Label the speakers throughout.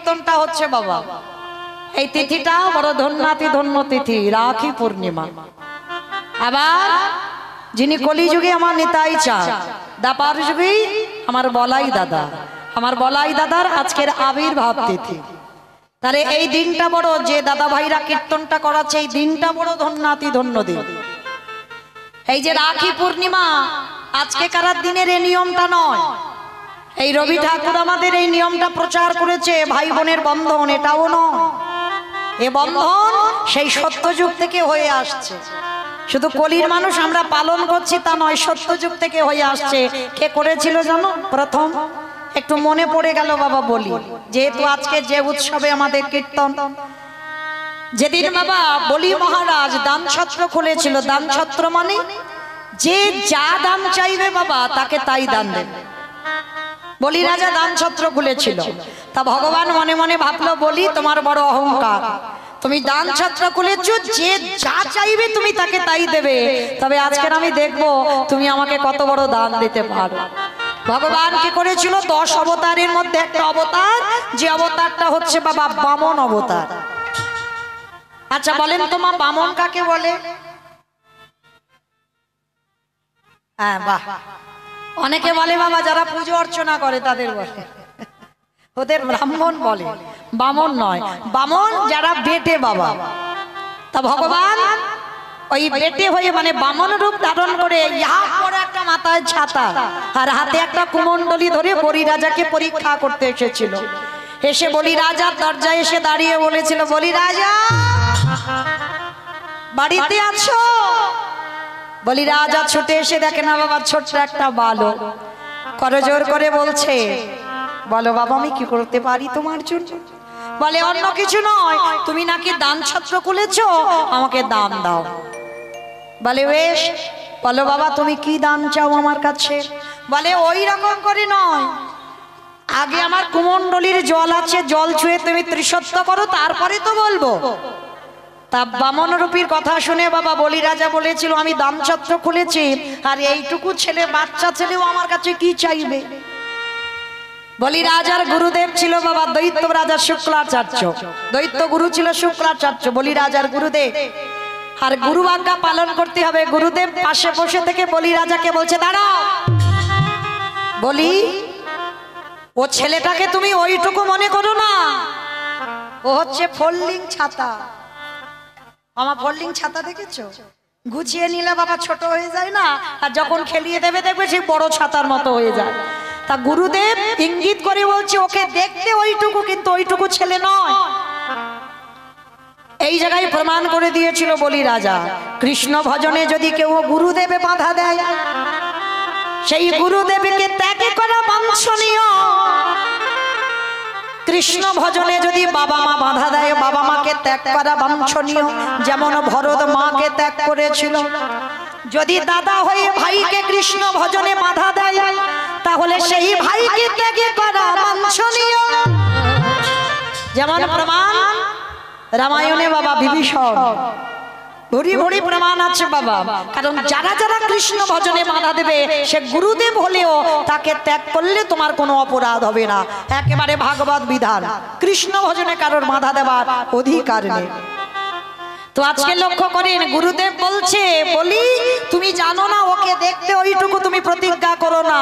Speaker 1: কীর্তনটা হচ্ছে বাবা, এই তিথিটা বড় ধন্যাতি ধন্য তিথি, রাখি পূর্ণিমা। আবার যিনি কলিযুগে আমার নিতাই চাঁদ, দাপার যুগে আমার বলাই দাদা, আমার বলাই দাদার আজকের আবির্ভাব তিথি। তাহলে এই দিনটা বড়, যে দাদা ভাইরা কীর্তনটা করাচ্ছে এই দিনটা বড় ধন্যাতি ধন্য দিন। এই যে রাখি পূর্ণিমা, আজকে কারার দিনের এই নিয়মটা নয়, এই রবি ঠাকুর আমাদের এই নিয়মটা প্রচার করেছে, ভাই বোনের বন্ধন, এটাও নয়। এ বন্ধন সেই সত্যযুগ থেকে হয়ে আসছে, শুধু কলির মানুষ আমরা পালন করছি তা নয়, সত্যযুগ থেকে হয়ে আসছে। কে করেছিল জানো প্রথম? একটু মনে পড়ে গেল বাবা বলি, যেহেতু আজকে যে উৎসবে আমাদের কীর্তন, যেদিন বাবা বলি মহারাজ দান ছত্র খুলেছিল, দান ছত্র মানে যে যা দান চাইবে বাবা তাকে তাই দান দেবে। বলি রাজা দান ছত্র খুলেছিল, তা ভগবান মনে মনে ভাবলো, বলি তোমার বড় অহংকার, তুমি দান ছত্র খুলেছো, যে যা চাইবে তুমি তাকে তাই দেবে, তবে আজকের আমি দেখবো তুমি আমাকে কত বড় দান দিতে পারো। ভগবান কি করেছিল? 10 অবতারের মধ্যে একটা অবতার, যে অবতারটা হচ্ছে বাবা বামন অবতার। আচ্ছা বলেন তো মা, বামন কাকে বলে? হ্যাঁ বাহ, অনেকে বলে বাবা যারা পুজো অর্চনা করে তাদের বলে, ওদের ব্রাহ্মণ বলে, বামন নয়। বামন যারা বেটে বাবা। তা ভগবান ওই বেটে হয়ে মানে বামন রূপ ধারণ করে ইহা পরে একটা মাথায় ছাতা আর হাতে একটা কুমণ্ডলী ধরে বলি রাজাকে পরীক্ষা করতে এসেছিল। এসে বলি রাজার দরজায় এসে দাঁড়িয়ে বলেছিল, বলি রাজা বাড়িতে আছো? বলি রাজা ছুটে এসে দেখে না বাবা ছোট্ট একটা বালক, করজোর করে বলছে, বলো বাবা আমি কি করতে পারি তোমার জন্য? বলে অন্য কিছু নয়, তুমি নাকি দান ছত্র খুলেছো, আমাকে দান দাও। বলে বেশ, বলো বাবা তুমি কি দান চাও আমার কাছে? বলে ওই রকম করে নয়, আগে আমার কুমণ্ডলীর জল আছে, জল ছুঁয়ে তুমি ত্রিসত্য করো, তারপরে তো বলবো। তা বামন রূপীর কথা শুনে বাবা বলি রাজা বলেছিল, আমি দান ছত্র খুলেছি আর এইটুকু ছেলে, বাচ্চা ছেলেও আমার কাছে কি চাইবে? বলি রাজার গুরুদেব ছিল বাবা দৈত্য রাজা শুক্লাচার্য, দৈত্য গুরু ছিল শুক্লাচার্য, বলি রাজার গুরুদেব। আর গুরু আজ্ঞা পালন করতে হবে। গুরুদেব পাশে বসে থেকে বলি রাজাকে বলছে, দাঁড়াও, বলি ও ছেলেটাকে তুমি ওইটুকু মনে করো না, ও হচ্ছে ফোল্ডিং ছাতা। আমার ফোল্ডিং ছাতা দেখেছো? গুছিয়ে নিলে বাবা ছোট হয়ে যায় না, আর যখন খেলিয়ে দেবে দেখবে সেই বড় ছাতার মতো হয়ে যায়। তা গুরুদেব ইঙ্গিত করে বলছে, ওকে দেখতে ওইটুকু, কিন্তু ওইটুকু ছেলে নয়। এই জায়গায় প্রমাণ করে দিয়েছিল বলি রাজা, কৃষ্ণ ভজনে যদি কেউ গুরুদেবে বাধা দেয়, সেই গুরুদেবকে ত্যাগ করা বাঞ্ছনীয়। কৃষ্ণ ভজনে যদি বাবা মা বাধা দেয়, বাবা মাকে ত্যাগ করা বাঞ্ছনীয়। যেমন ভরত মাকে ত্যাগ করেছিল। যদি দাদা হয়ে ভাইকে কৃষ্ণ ভজনে বাধা দেয়, তাহলে সেই ভাইকে ত্যাগ করা বাঞ্ছনীয়। যেমন প্রমাণ রামায়ণে বাবা বিভীষণ, ভরি ভরি প্রমাণ আছে বাবা। কারণ যারা যারা কৃষ্ণ ভজনে বাধা দেবে, সে গুরুদেব হলেও তাকে ত্যাগ করলে তোমার কোনো অপরাধ হবে না, একেবারে ভাগবত বিধান। কৃষ্ণ ভজনে কারোর বাধা দেওয়ার অধিকার নেই। তো আজকে লক্ষ্য করেন, গুরুদেব বলছে, বলি তুমি জানো না ওকে দেখতে ওইটুকু তুমি প্রতিজ্ঞা করো না।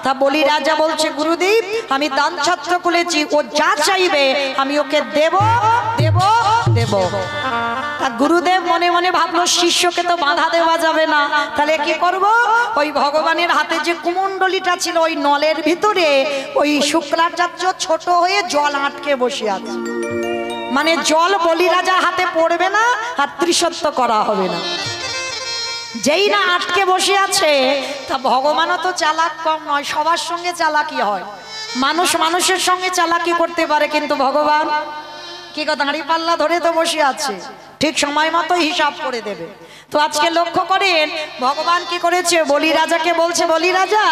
Speaker 1: তা বলি রাজা বলছে, গুরুদেব আমি দান ছত্র খুলেছি, ও যা চাইবে আমি ওকে দেব দেব দেব। তা গুরুদেব মনে মনে ভাবলো, শিষ্যকে তো বাধা দেওয়া যাবে না, তাহলে কি করব? ওই ভগবানের হাতে যে কুমণ্ডলীটা ছিল, ওই নলের ভিতরে ওই শুক্রাচার্য ছোট হয়ে জল আটকে বসে আছে। মানে জল বলি রাজার হাতে পড়বে না, আর ত্রিসত্য করা হবে না। যেই না আটকে বসে আছে, তা ভগবানও তো চালাক কম নয়, সবার সঙ্গে চালাকি হয়। মানুষ মানুষের সঙ্গে চালাকি করতে পারে, কিন্তু ভগবান কি কথা, দাঁড়ি পাল্লা ধরে তো বসে আছে, ঠিক সময় মতো হিসাব করে দেবে। তো আজকে লক্ষ্য করেন ভগবান কি করেছে, বলি রাজাকে বলছে, বলি রাজা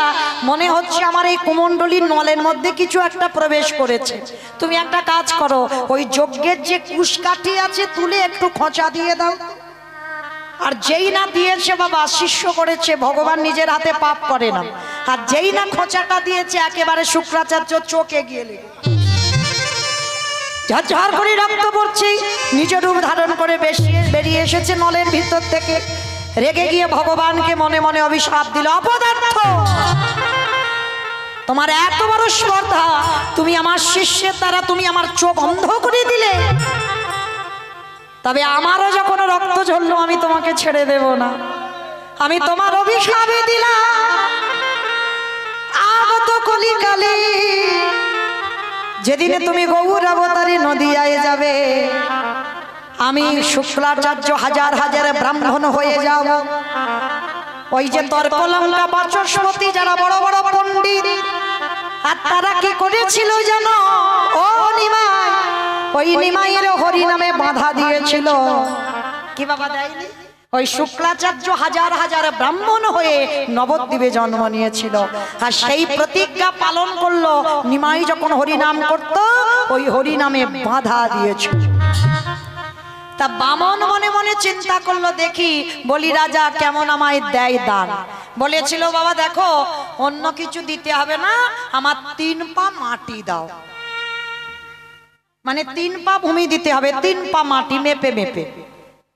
Speaker 1: মনে হচ্ছে আমার এই কুমণ্ডলীর নলের মধ্যে কিছু একটা প্রবেশ করেছে, তুমি একটা কাজ করো, ওই যজ্ঞের যে কুশকাঠি আছে তুলে একটু খোঁচা দিয়ে দাও। আর যেই না দিয়েছে বাবা, শিষ্য করেছে, ভগবান নিজের হাতে পাপ করে না, আর যেই না খোঁচাটা দিয়েছে একেবারে শুক্রাচার্য চোখে গিয়ে লেগে। ঝরঝর করে রক্ত পড়ছে, নিজ রূপ ধারণ করে বেরিয়ে এসেছে নলের ভিতর থেকে। রেগে গিয়ে ভগবানকে মনে মনে অভিশাপ দিল, অপদার্থ, তোমার এত বড় স্পর্ধা, তুমি আমার শিষ্যের দ্বারা তুমি আমার চোখ অন্ধ করে দিলে। তবে আমারও যখন রক্ত ঝরলো আমি তোমাকে ছেড়ে দেব না, আমি তোমার অভিশাপে দিলাম। আগত কলিকালে যেদিনে তুমি গৌর অবতারী নদিয়ায় যাবে, আমি শুক্লাচার্য হাজার হাজার ব্রাহ্মণ হয়ে যাব। ওই যে তর্কলঙ্কা বাচস্পতি যারা বড় বড় পণ্ডিত, আর তারা কি করেছিল জানো? ও নিমাই, ওই নিমাইয়ের হরি নামে বাধা দিয়েছিল। কি বাবা দেয়নি? ওই শুক্লাচার্য হাজার হাজার ব্রাহ্মণ হয়ে নবদ্বীপে জন্ম নিয়েছিল, আর সেই প্রতিজ্ঞা পালন করলো। নিমাই যখন হরিনাম করত, ওই হরিনামে বাধা দিয়েছিল। তা বামন মনে মনে চিন্তা করলো, দেখি বলি রাজা কেমন আমায় দেয় দান। বলেছিল, বাবা দেখো, অন্য কিছু দিতে হবে না, আমার 3 পা মাটি দাও, মানে 3 পা ভূমি দিতে হবে, 3 পা মাটি মেপে মেপে,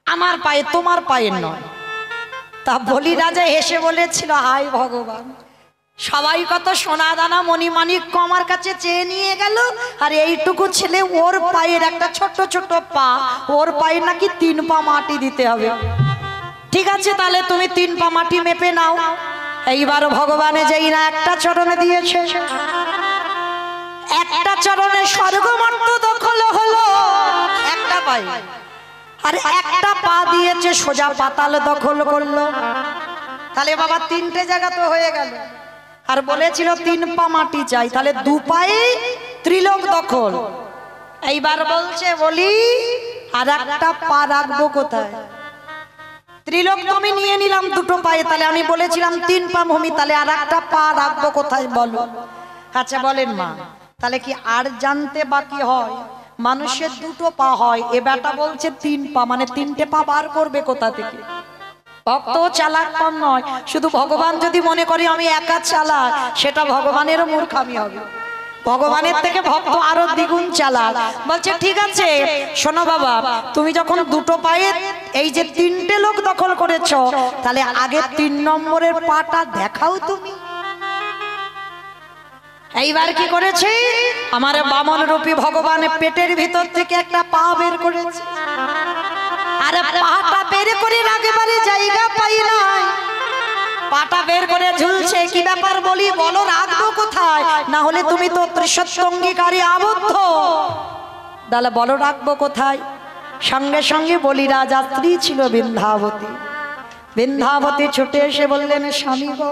Speaker 1: আমার পায়ে, তোমার পায়ে নয়। তা বলি রাজা হেসে বলেছিল, হায় ভগবান, সবাই কত সোনা দানা মণিমাণিক আমার কাছে চেয়ে নিয়ে গেল, আর এইটুকু ছেলে, ওর পায়ের একটা ছোট ছোট পা, ওর পায়ে নাকি 3 পা মাটি দিতে হবে। ঠিক আছে, তাহলে তুমি 3 পা মাটি মেপে নাও। এইবার ভগবানে যেই না একটা চরণে দিয়েছে, একটা চরণে স্বর্গমর্ত দখল হলো একটা পায়ে, আর একটা পা দিয়েছে সোজা পাতাল দখল করলো। তাহলে বাবা 3টে জায়গা তো হয়ে গেল। আর বলেছিল 3 পা মাটি চাই, তাহলে 2 পায়ে ত্রিলোক দখল। এইবার বলছে, বলি আর একটা পা রাখবো কোথায়? ত্রিলোক তো আমি নিয়ে নিলাম 2টো পায়ে, তাহলে আমি বলেছিলাম 3 পা ভূমি, তাহলে আর একটা পা রাখবো কোথায় বলো? আচ্ছা বলেন মা, তাহলে কি আর জানতে বাকি হয়? মানুষের 2টো পা হয়, এ বেটা বলছে 3 পা, মানে 3টে পা বার করবে কোথা থেকে? ভক্ত চালাক কম নয়, শুধু ভগবান যদি মনে করি আমি একা চালাক, সেটা ভগবানেরও মূর্খামি হবে। ভগবানের থেকে ভক্ত আরো দ্বিগুণ চালাক। বলছে ঠিক আছে, শোনো বাবা, তুমি যখন 2টো পায়ে এই যে 3টে লোক দখল করেছো, তাহলে আগে 3 নম্বরের পাটা দেখাও তুমি। এইবার কি করেছে? আমার বামন রূপী ভগবান পেটের ভিতর থেকে একটা পা বের করেছে, আরে পাটা বের করে রাখবারে জায়গা পাই নাই, পাটা বের করে ঝুলছে। কি ব্যাপার বলি, বলো রাখবো কোথায়? না হলে তুমি তো ত্রিসত্যঙ্গীকারী আবদ্ধ, তাহলে বলো রাখবো কোথায়? সঙ্গে সঙ্গে বলি রাজা স্ত্রী ছিল বিন্ধ্যাবতী। বিন্ধ্যাবতী ছুটে এসে বললেন, স্বামী গো,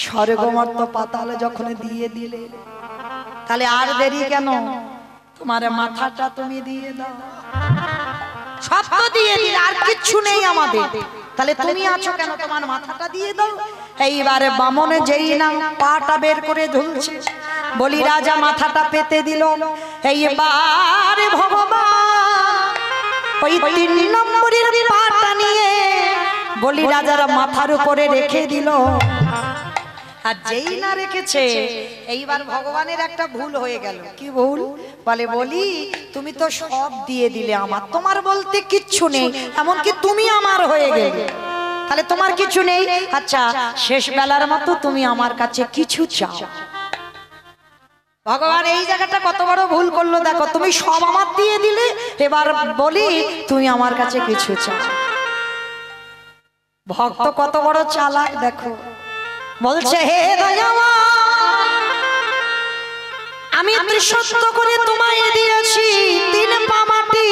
Speaker 1: স্বর্গমর্ত পাতাল যখন দিয়ে দিলে, তাহলে আর দেরি কেন? তোমার মাথাটা তুমি দিয়ে দাও। সব তো দিয়ে দিলে, আর কিচ্ছু নেই আমাদের, তাহলে তুমি আছো কেন? তোমার মাথাটা দিয়ে দাও। এইবারে বামনে যেই না পাটা বের করে ঝুলছে, বলি রাজা মাথাটা পেতে দিল। এইবার ভগবান ওই 3 নম্বরের পাটা নিয়ে বলি রাজার মাথার উপরে রেখে দিল। আর যেই না রেখেছে, এইবার ভগবানের একটা ভুল হয়ে গেল। কি ভুল? বলে, বলি তুমি তো সব দিয়ে দিলে আমার, তোমার বলতে কিচ্ছু নেই, এমনকি তুমি আমার হয়ে গেলে, তাহলে তোমার কিছু নেই। আচ্ছা, শেষ বেলার মতো তুমি আমার কাছে কিছু চাও। ভগবান এই জায়গাটা কত বড় ভুল করলো দেখো, তুমি সব আমার দিয়ে দিলে, এবার বলি তুমি আমার কাছে কিছু চাও। ভক্ত কত বড় চালাক দেখো, বলছে, হে দয়াময়, আমি ত্রিসত্য করে তোমায় দিয়েছি 3 পা মাটি,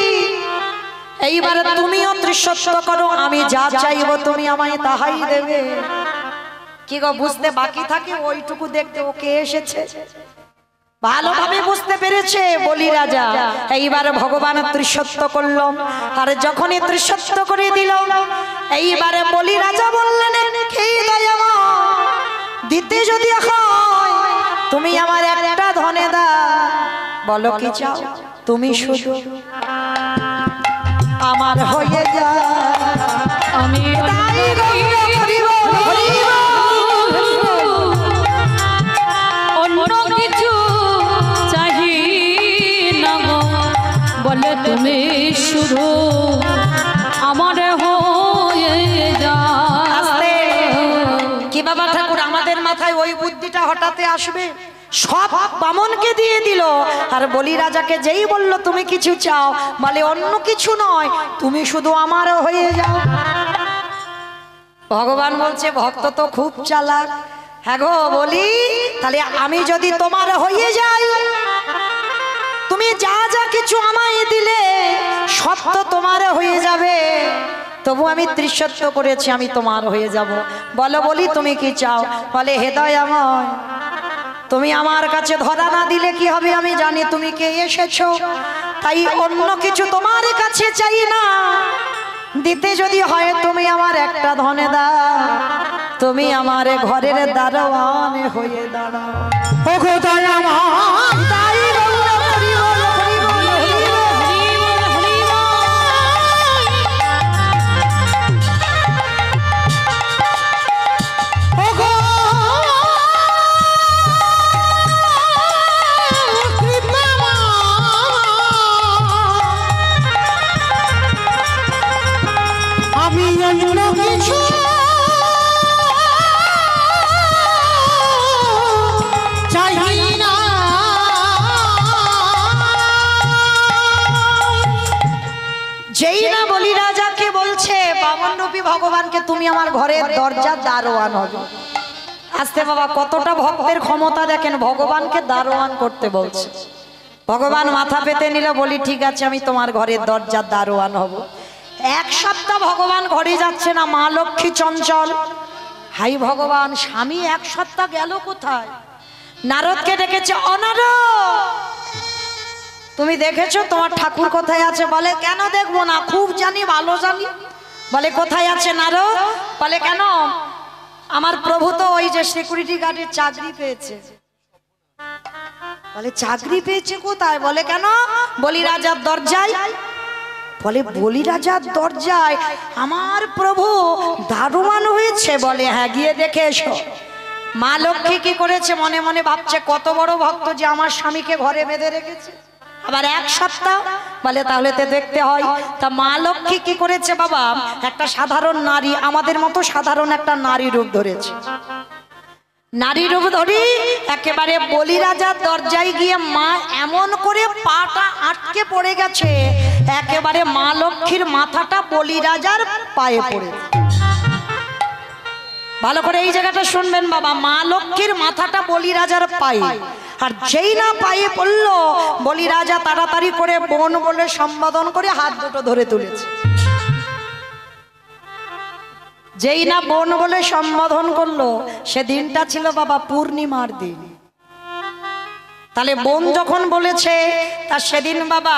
Speaker 1: এইবার তুমিও ত্রিসত্য করো, আমি যা চাইবো তুমি আমায় তাহাই দেবে। কি গো, বুঝতে বাকি থাকে? ওইটুকু দেখতে ওকে এসেছে, ভালোভাবে বুঝতে পেরেছে বলি রাজা। এইবার ভগবান ত্রিসত্য করলো, আর যখনই ত্রিসত্য করে দিল, এইবারে বলি রাজা বললেন, হে দয়াময়, দিতে যদি হয় তুমি আমার একটা ধনে দাও। বলো কি চাও? তুমি শুধু আমার হয়ে যা, আমি তাই করিব, অন্য কিছু চাহি
Speaker 2: তুমি শুধু আমার হয়ে যাও।
Speaker 1: কি বাবা ঠাকুর, আমাদের মাথায় ওই বুদ্ধিটা হঠাৎ আসবে? সব বামনকে দিয়ে দিল, আর বলি রাজাকে যেই বলল তুমি কিছু চাও, বলে অন্য কিছু নয়, তুমি শুধু আমার হয়ে যাও। ভগবান বলছে ভক্ত তো খুব চালাক। হ্যাঁ গো বলি, তাহলে আমি যদি তোমার হয়ে যাই, তুমি যা যা কিছু আমায় দিলে সব তো তোমার হয়ে যাবে, তবু আমি ত্রিসত্য করেছি আমি তোমার হয়ে যাব। বলো বলি তুমি কি চাও? বলে হে দয়াময়, তুমি আমার কাছে ধরা না দিলে কি হবে? আমি জানি তুমি কে এসেছো, তাই অন্য কিছু তোমার কাছে চাই না। দিতে যদি হয় তুমি আমার একটা ধনে দাও, তুমি আমার ঘরের দারোয়ান হয়ে দাঁড়াও। ও গো দয়াময়, তাই বলো, হরি বল, হরি বল, হরি বল, হরি বল, হরি বল। ও গো আমি অন্য কিছু চাই না, যেই না বলি রাজাকে বলছে বামনরূপী ভগবানকে তুমি আমার ঘরের দরজার দারোয়ান হবে। আস্তে বাবা, কতটা ভক্তের ক্ষমতা দেখেন, ভগবানকে দারোয়ান করতে বলছে। ভগবান মাথা পেতে নিল, বলি ঠিক আছে আমি তোমার ঘরের দরজার দারোয়ান হব। এক সপ্তাহ ভগবান ঘরে যাচ্ছে না, মা লক্ষ্মী চঞ্চল। হাই ভগবান, স্বামী এক সপ্তাহ গেল কোথায়? নারদকে ডেকেছে, অনারদ তুমি দেখেছো তোমার ঠাকুর কোথায় আছে? বলে কেন দেখবো না, খুব জানি, ভালো জানি। বলে কোথায় আছে নারদ? বলে কেন, আমার প্রভু তো ওই যে সিকিউরিটি গার্ডের চাকরি পেয়েছে। বলে চাকরি পেয়েছে কোথায়? বলে কেন, বলি রাজার দরজায়। বলে বলি রাজার দরজায় আমার প্রভু দারোয়ান হয়েছে? বলে হ্যাঁ, গিয়ে দেখে এসো। মা লক্ষ্মী কি করেছে? মনে মনে ভাবছে কত বড় ভক্ত যে আমার স্বামীকে ঘরে বেঁধে রেখেছে, আবার এক সপ্তাহ। বলে তাহলে তো দেখতে হয়। তা মা লক্ষ্মী কি করেছে বাবা, একটা সাধারণ নারী, আমাদের মতো সাধারণ একটা নারী রূপ ধরেছে। নারী রূপ ধরি একেবারে বলি রাজার দরজায় গিয়ে মা এমন করে পাটা আটকে পড়ে গেছে, একেবারে মা লক্ষ্মীর মাথাটা বলি রাজার পায়ে পড়ে। ভালো করে এই জায়গাটা শুনবেন বাবা, মা লক্ষ্মীর মাথাটা বলি রাজার পায়ে, আর যেই না পায়ে পড়লো, বলি রাজা তাড়াতাড়ি করে বোন বলে সম্বোধন করে হাত দুটো ধরে তুলেছে। যেই না বোন বলে সম্বোধন করলো, সেদিনটা ছিল বাবা পূর্ণিমার দিন। তাহলে বোন যখন বলেছে, তা সেদিন বাবা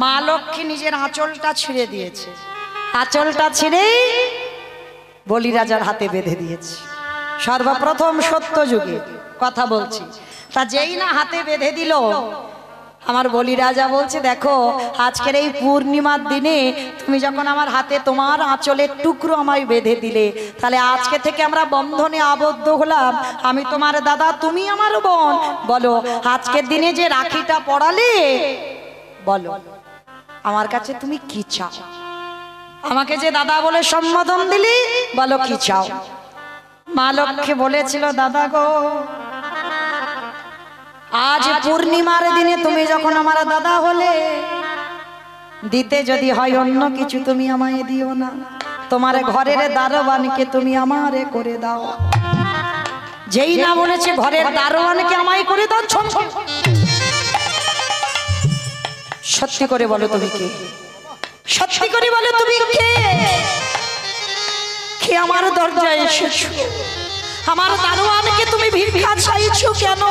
Speaker 1: মা লক্ষ্মী নিজের আঁচলটা ছিঁড়ে দিয়েছে। আঁচলটা ছিঁড়ে বলি রাজার হাতে বেঁধে দিয়েছে। সর্বপ্রথম সত্য যুগে কথা বলছি। তা যেই না হাতে বেঁধে দিল, আমার বলি রাজা বলছে দেখো, আজকের এই পূর্ণিমার দিনে তুমি যখন আমার হাতে তোমার আঁচলের টুকরো আমায় বেঁধে দিলে, তাহলে আজকে থেকে আমরা বন্ধনে আবদ্ধ হলাম। আমি তোমার দাদা, তুমি আমার বোন। বলো আজকের দিনে যে রাখিটা পড়ালে, বলো আমার কাছে তুমি কি চাও? আমাকে যে দাদা বলে সম্বোধন দিলি, বলো কি চাও? মা লক্ষ্মী বলেছিল, দাদা গো, আজ পূর্ণিমার দিনে তুমি যখন আমার দাদা হলে, দিতে যদি হয় অন্য কিছু তুমি আমায় দিও না, তোমার ঘরের দারোয়ানকে তুমি আমারে করে দাও। যেই না বলেছে ঘরের দারোয়ানকে আমায় করে দাও, সত্যি করে বলো তুমি কে? সত্যি করে বলো তুমি কে? কে আমার দরজায় এসেছো? আমার দারোয়ানকে তুমি ভিক্ষা চাইছো কেন?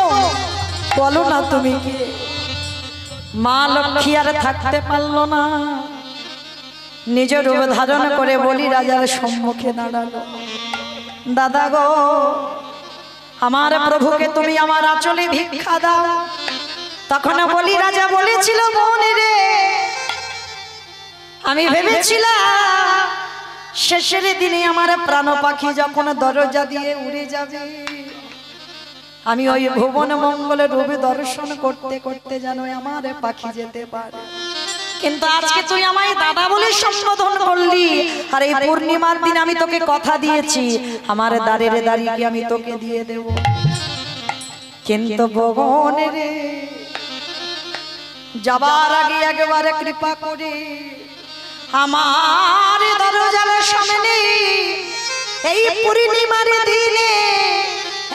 Speaker 1: বলো না তুমি কে? মা লক্ষ্মী আর থাকতে পারলো না, নিজের রূপ ধারণ করে বলি রাজার সম্মুখে দাঁড়ালো। দাদা গো, আমার প্রভুকে তুমি আমার আঁচলে ভিক্ষা দাও। তখন বলি রাজা বলেছিল, বোন রে, আমি ভেবেছিলাম শেষের দিনে আমার প্রাণ পাখি যখন দরজা দিয়ে উড়ে যাবে, আমি ওই ভুবন মঙ্গলের রূপে দর্শন করতে করতে যেন আমার পাখি যেতে পারে। কিন্তু আজকে তুই আমায় দাদা বলে সম্বোধন করলি, আর এই পূর্ণিমার দিন আমি তোকে কথা দিয়েছি আমার দাঁড়ের দাঁড়িয়ে আমি তোকে দিয়ে দেব। কিন্তু ভগবান রে, যাবার আগে একবারে কৃপা করে আমার দরজার সামনে এই পূর্ণিমার দিনে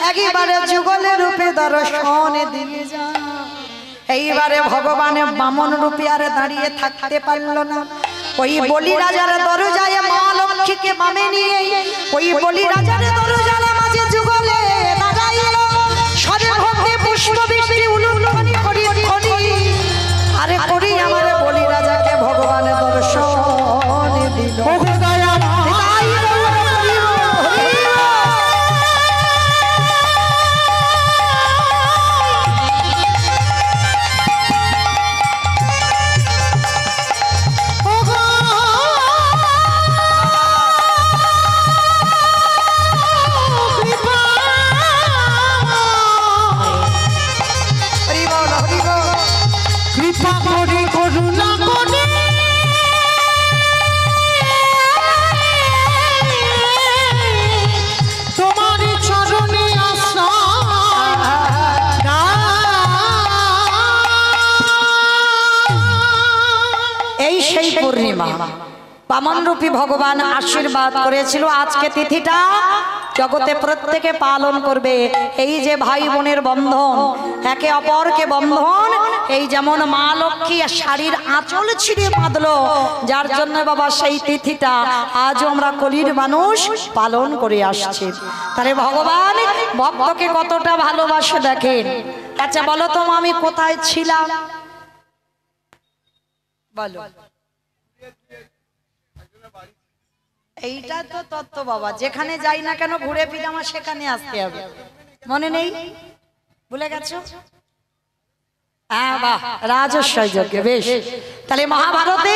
Speaker 1: একবারে যুগল রূপে দর্শন দিয়ে যা। এইবারে ভগবান বামন রূপে আর দাঁড়িয়ে থাকতে পারল না, ওই বলি রাজার দরজায় মা লক্ষ্মীকে বামে নিয়ে ওই বলি রাজার দরজার মাঝে যুগলে দাঁড়াইল। সরে ভক্তি পুষ্প বৃষ্টি উলুলনি করি করি আরে করি আমার বলি রাজাকে ভগবান দর্শন দিল। বামন রূপী ভগবান আশীর্বাদ করেছিল আজকে তিথিটা জগতে প্রত্যেকে পালন করবে। এই যে ভাই বোনের বন্ধন, একে অপরকে বন্ধন, এই যেমন মা লক্ষ্মী শাড়ির আঁচল ছিঁড়ে বাঁধলো, যার জন্য বাবা সেই তিথিটা আজও আমরা কলির মানুষ পালন করে আসছি। তাহলে ভগবান ভক্তকে কতটা ভালোবাসে দেখেন। আচ্ছা বলো তো আমি কোথায় ছিলাম, বলো। এইটা তো তত্ত্ব বাবা, যেখানে যাই না কেন ঘুরে ফিরে আমার সেখানে আসতে হবে। মনে নেই, ভুলে গেছো? হ্যাঁ বাহ, রাজস্বই যজ্ঞে, বেশ। তাহলে মহাভারতে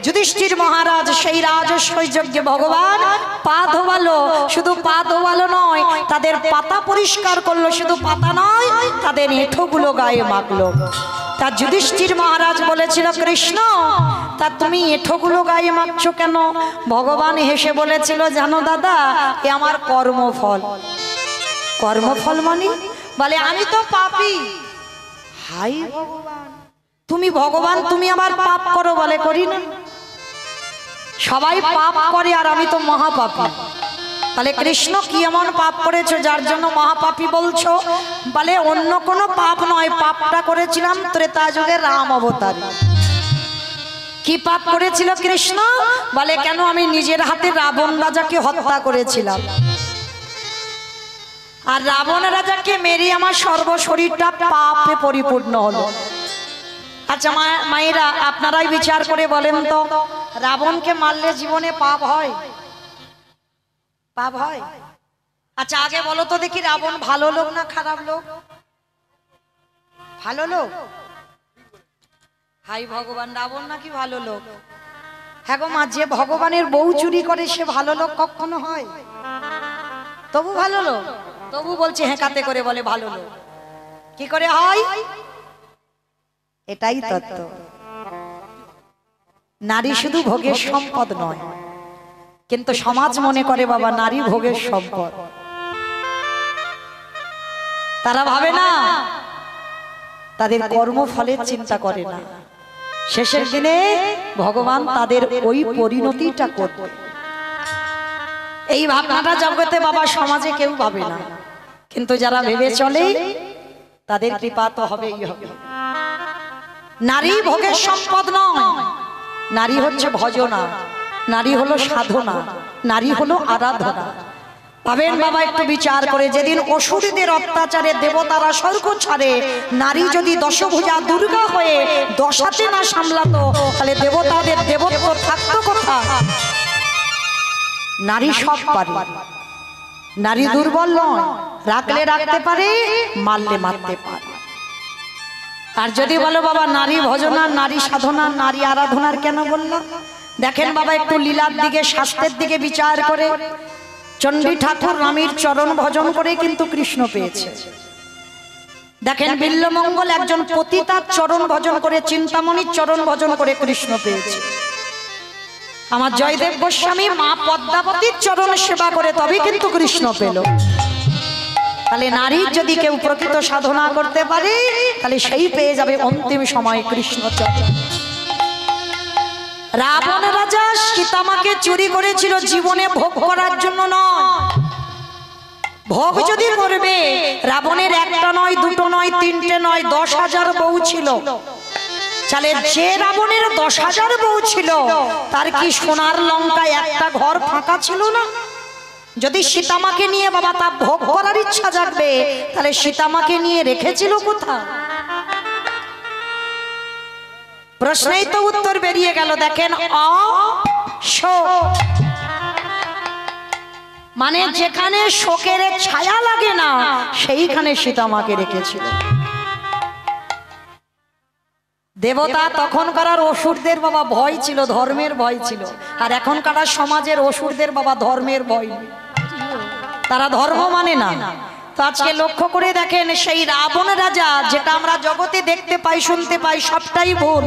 Speaker 1: যুধিষ্ঠির মহারাজ সেই রাজস্বই যজ্ঞে ভগবান পা ধোয়ালো, শুধু পা ধোয়ালো নয়, তাদের পাতা পরিষ্কার করলো, শুধু পাতা নয় তাদের এঁঠোগুলো গায়ে মাখলো। তা যুধিষ্ঠির মহারাজ বলেছিল, কৃষ্ণ তা তুমি এঁঠোগুলো গায়ে মাখছো কেন? ভগবান হেসে বলেছিল, জানো দাদা, এ আমার কর্মফল। কর্মফল মানে? বলে আমি তো পাপী। হাই ভগবান, তুমি ভগবান, তুমি আবার পাপ করো? বলে করি না, সবাই পাপ করে আর আমি তো মহাপাপী। তাহলে কৃষ্ণ কি এমন পাপ করেছো যার জন্য মহাপাপী বলছো? বলে অন্য কোনো পাপ নয়, পাপটা করেছিলাম ত্রেতা যুগে রাম অবতার। কি পাপ করেছিল কৃষ্ণ? বলে কেন, আমি নিজের হাতে রাবণ রাজাকে হত্যা করেছিলাম, আর রাবণ রাজাকে মেরে আমার সর্বশরীরটা পাপে পরিপূর্ণ হলো। আচ্ছা মায়েরা, আপনারাই বিচার করে বলেন তো, রাবণকে মারলে জীবনে পাপ হয়? পাপ হয়? আচ্ছা আগে বলো তো দেখি, রাবণ ভালো লোক না খারাপ লোক? ভালো লোক। হাই ভগবান, রাবণ নাকি ভালো লোক? হ্যাঁ গো মা, যে ভগবানের বউ চুরি করে সে ভালো লোক কখনো হয়? তবু ভালো লোক? তবু বলছে হেঁকাতে করে বলে ভালো লোক। কি করে হয়? এটাই তত্ত্ব। নারী শুধু ভোগের সম্পদ নয়, কিন্তু সমাজ মনে করে বাবা নারী ভোগের সম্পদ। তারা ভাবে না, তাদের কর্মফলের চিন্তা করে না, শেষের দিনে ভগবান তাদের ওই পরিণতিটা করবে। এই ভাবনাটা জগতে বাবা সমাজে কেউ ভাবে না, কিন্তু যারা ভেবে চলে তাদের কৃপা তো হবেই হবে। নারী ভোগের সম্পদ নয়, নারী হচ্ছে ভজনা, নারী হলো সাধনা, নারী হলো আরাধনা। পাবেন বাবা একটু বিচার করে, যেদিন অসুরদের অত্যাচারে দেবতারা স্বর্গ ছাড়ে, নারী যদি দশভুজা দুর্গা হয়ে দশাতে না সামলাতো, তাহলে দেবতাদের দেবত্ব থাকতো কোথায়? নারী সব পারে, নারী দুর্বল নয়, রাখলে রাখতে পারে, মারলে মারতে পারে। আর যদি বলো বাবা নারী ভজনা, নারী সাধনা, নারী আরাধনার কেন বললাম? দেখেন বাবা একটু লীলার দিকে, শাস্ত্রের দিকে বিচার করে, চণ্ডী ঠাকুর রামের চরণ ভজন করে কিন্তু কৃষ্ণ পেয়েছে। দেখেন বিল্লমঙ্গল একজন পতিতার চরণ ভজন করে, চিন্তামণির চরণ ভজন করে কৃষ্ণ পেয়েছে। আমার জয়দেব গোস্বামী মা পদ্মাবতীর চরণ সেবা করে তবে কিন্তু কৃষ্ণ পেল। তাহলে নারীর যদি কেউ প্রকৃত সাধনা করতে পারে তাহলে সেই পেয়ে যাবে অন্তিম সময় কৃষ্ণ চরণ। রাবণ রাজা সীতামাকে চুরি করেছিল জীবনে ভোগ করার জন্য নয়। ভোগ যদি করবে, রাবণের একটা নয়, দুটো নয়, তিনটে নয়, 10,000 বউ ছিল। তাহলে যে রাবণের 10,000 বউ ছিল তার কি সোনার লঙ্কায় একটা ঘর ফাঁকা ছিল না? যদি সীতামাকে নিয়ে বাবা তা ভোগ করার ইচ্ছা জাগবে, তাহলে সীতামাকে নিয়ে রেখেছিল কোথায়? প্রশ্নেই তো উত্তর বেরিয়ে গেল। দেখেন মানে যেখানে শোকের ছায়া লাগে না সেইখানে সীতামাকে রেখেছিল। দেবতা তখনকার অসুরদের বাবা ভয় ছিল, ধর্মের ভয় ছিল। আর এখনকার সমাজের অসুরদের বাবা ধর্মের ভয় নেই, তারা ধর্ম মানে না। তো আজকে লক্ষ্য করে দেখেন, সেই রাবণ রাজা যেটা আমরা জগতে দেখতে পাই, শুনতে পাই, সবটাই ভুল।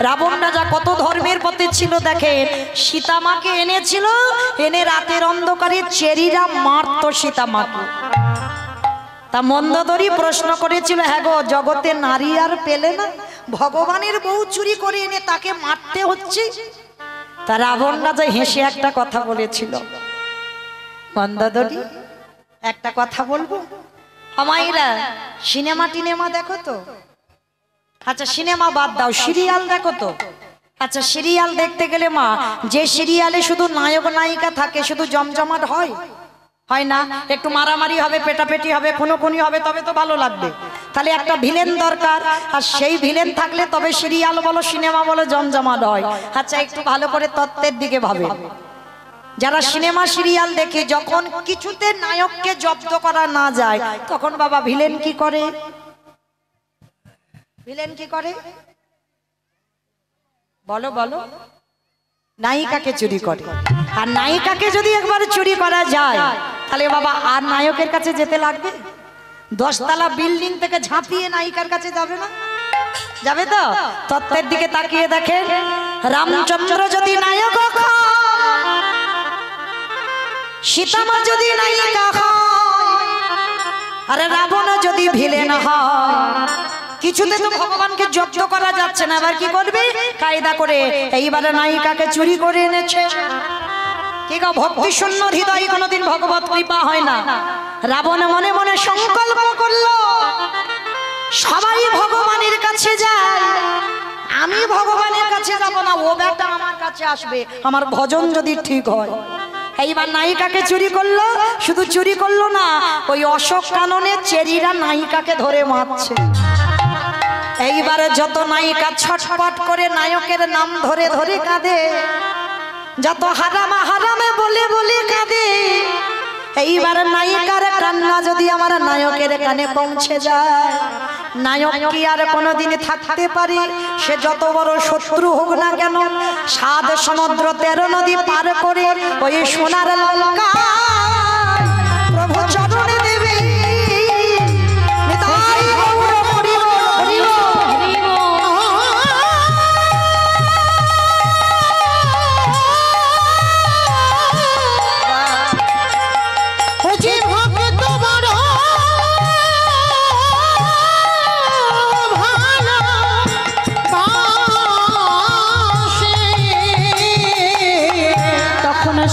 Speaker 1: রাবণ রাজা কত ধর্মের পথে ছিল দেখেন। সীতামাকে এনেছিল, এনে রাতের অন্ধকারে চেরিরা মারত সীতামাকে। তা মন্দোদরী প্রশ্ন করেছিল, হ্যাঁ গো, জগতে নারী আর পেলে না, ভগবানের বউ চুরি করে এনে তাকে মারতে হচ্ছে। তা রাবণ রাজা হেসে একটা কথা বলেছিল, মন্দোদরী একটা কথা বলবো, আমাইরা সিনেমা টিনেমা দেখো তো? আচ্ছা সিনেমা বাদ দাও, সিরিয়াল দেখো তো? আচ্ছা সিরিয়াল দেখতে গেলে মা, যে সিরিয়ালে শুধু নায়ক নায়িকা থাকে শুধু জমজমাট হয়? হয় না? একটু মারামারি হবে, পেটাপেটি হবে, খুনোখুনি হবে, তবে তো ভালো লাগবে। তাহলে একটা ভিলেন দরকার, আর সেই ভিলেন থাকলে তবে সিরিয়াল বলো, সিনেমা বলো, জমজমাট হয়। আচ্ছা একটু ভালো করে তত্ত্বের দিকে ভাবে। যারা সিনেমা সিরিয়াল দেখে, যখন কিছুতে নায়ককে জব্দ করা না যায় তখন বাবা ভিলেন কি করে? ভিলেন কি করে বলো বলো? নায়িকাকে চুরি করে। আর নায়িকাকে যদি একবার চুরি করা যায় তাহলে বাবা আর নায়কের কাছে যেতে লাগবে? 10 তলা বিল্ডিং থেকে ঝাঁপিয়ে নায়িকার কাছে যাবে না? যাবে তো? তত্ত্বের দিকে তাকিয়ে দেখেন, রামচন্দ্র যদি নায়ক হয়, সীতামা যদি নায়িকা হয়, আরে রাবণ যদি ভিলেন হয়, কিছুতে তো ভগবানকে জব্দ করা যাচ্ছে না। এবার কি করবে? কায়দা করে এইবারে নায়িকাকে চুরি করে এনেছে। কি গো, ভক্তি শূন্য হৃদয় কোনোদিন ভগবত কৃপা হয় না। রাবণ মনে মনে সংকল্প করলো, সবাই ভগবানের কাছে যায়, আমি ভগবানের কাছে যাব না, ও বেটা আমার কাছে আসবে, আমার ভজন যদি ঠিক হয়। এইবার নায়িকাকে চুরি করলো। শুধু চুরি করলো না, ওই অশোক কাননে চেরিরা নায়িকাকে ধরে মারছে। এইবারে যত নায়িকা ছটপট করে নায়কের নাম ধরে ধরে কাঁদে, যত হারামা হারামে বলে বলে কাঁদে, এইবার নায়িকার কান্না যদি আমার নায়কের কানে পৌঁছে যায়, নায়ক কি আর কোনোদিন থাকতে পারে? সে যত বড় শত্রু হোক না কেন, 7 সমুদ্র 13 নদী পার করে ওই সোনার লঙ্কা প্রভু চরণে দেবে।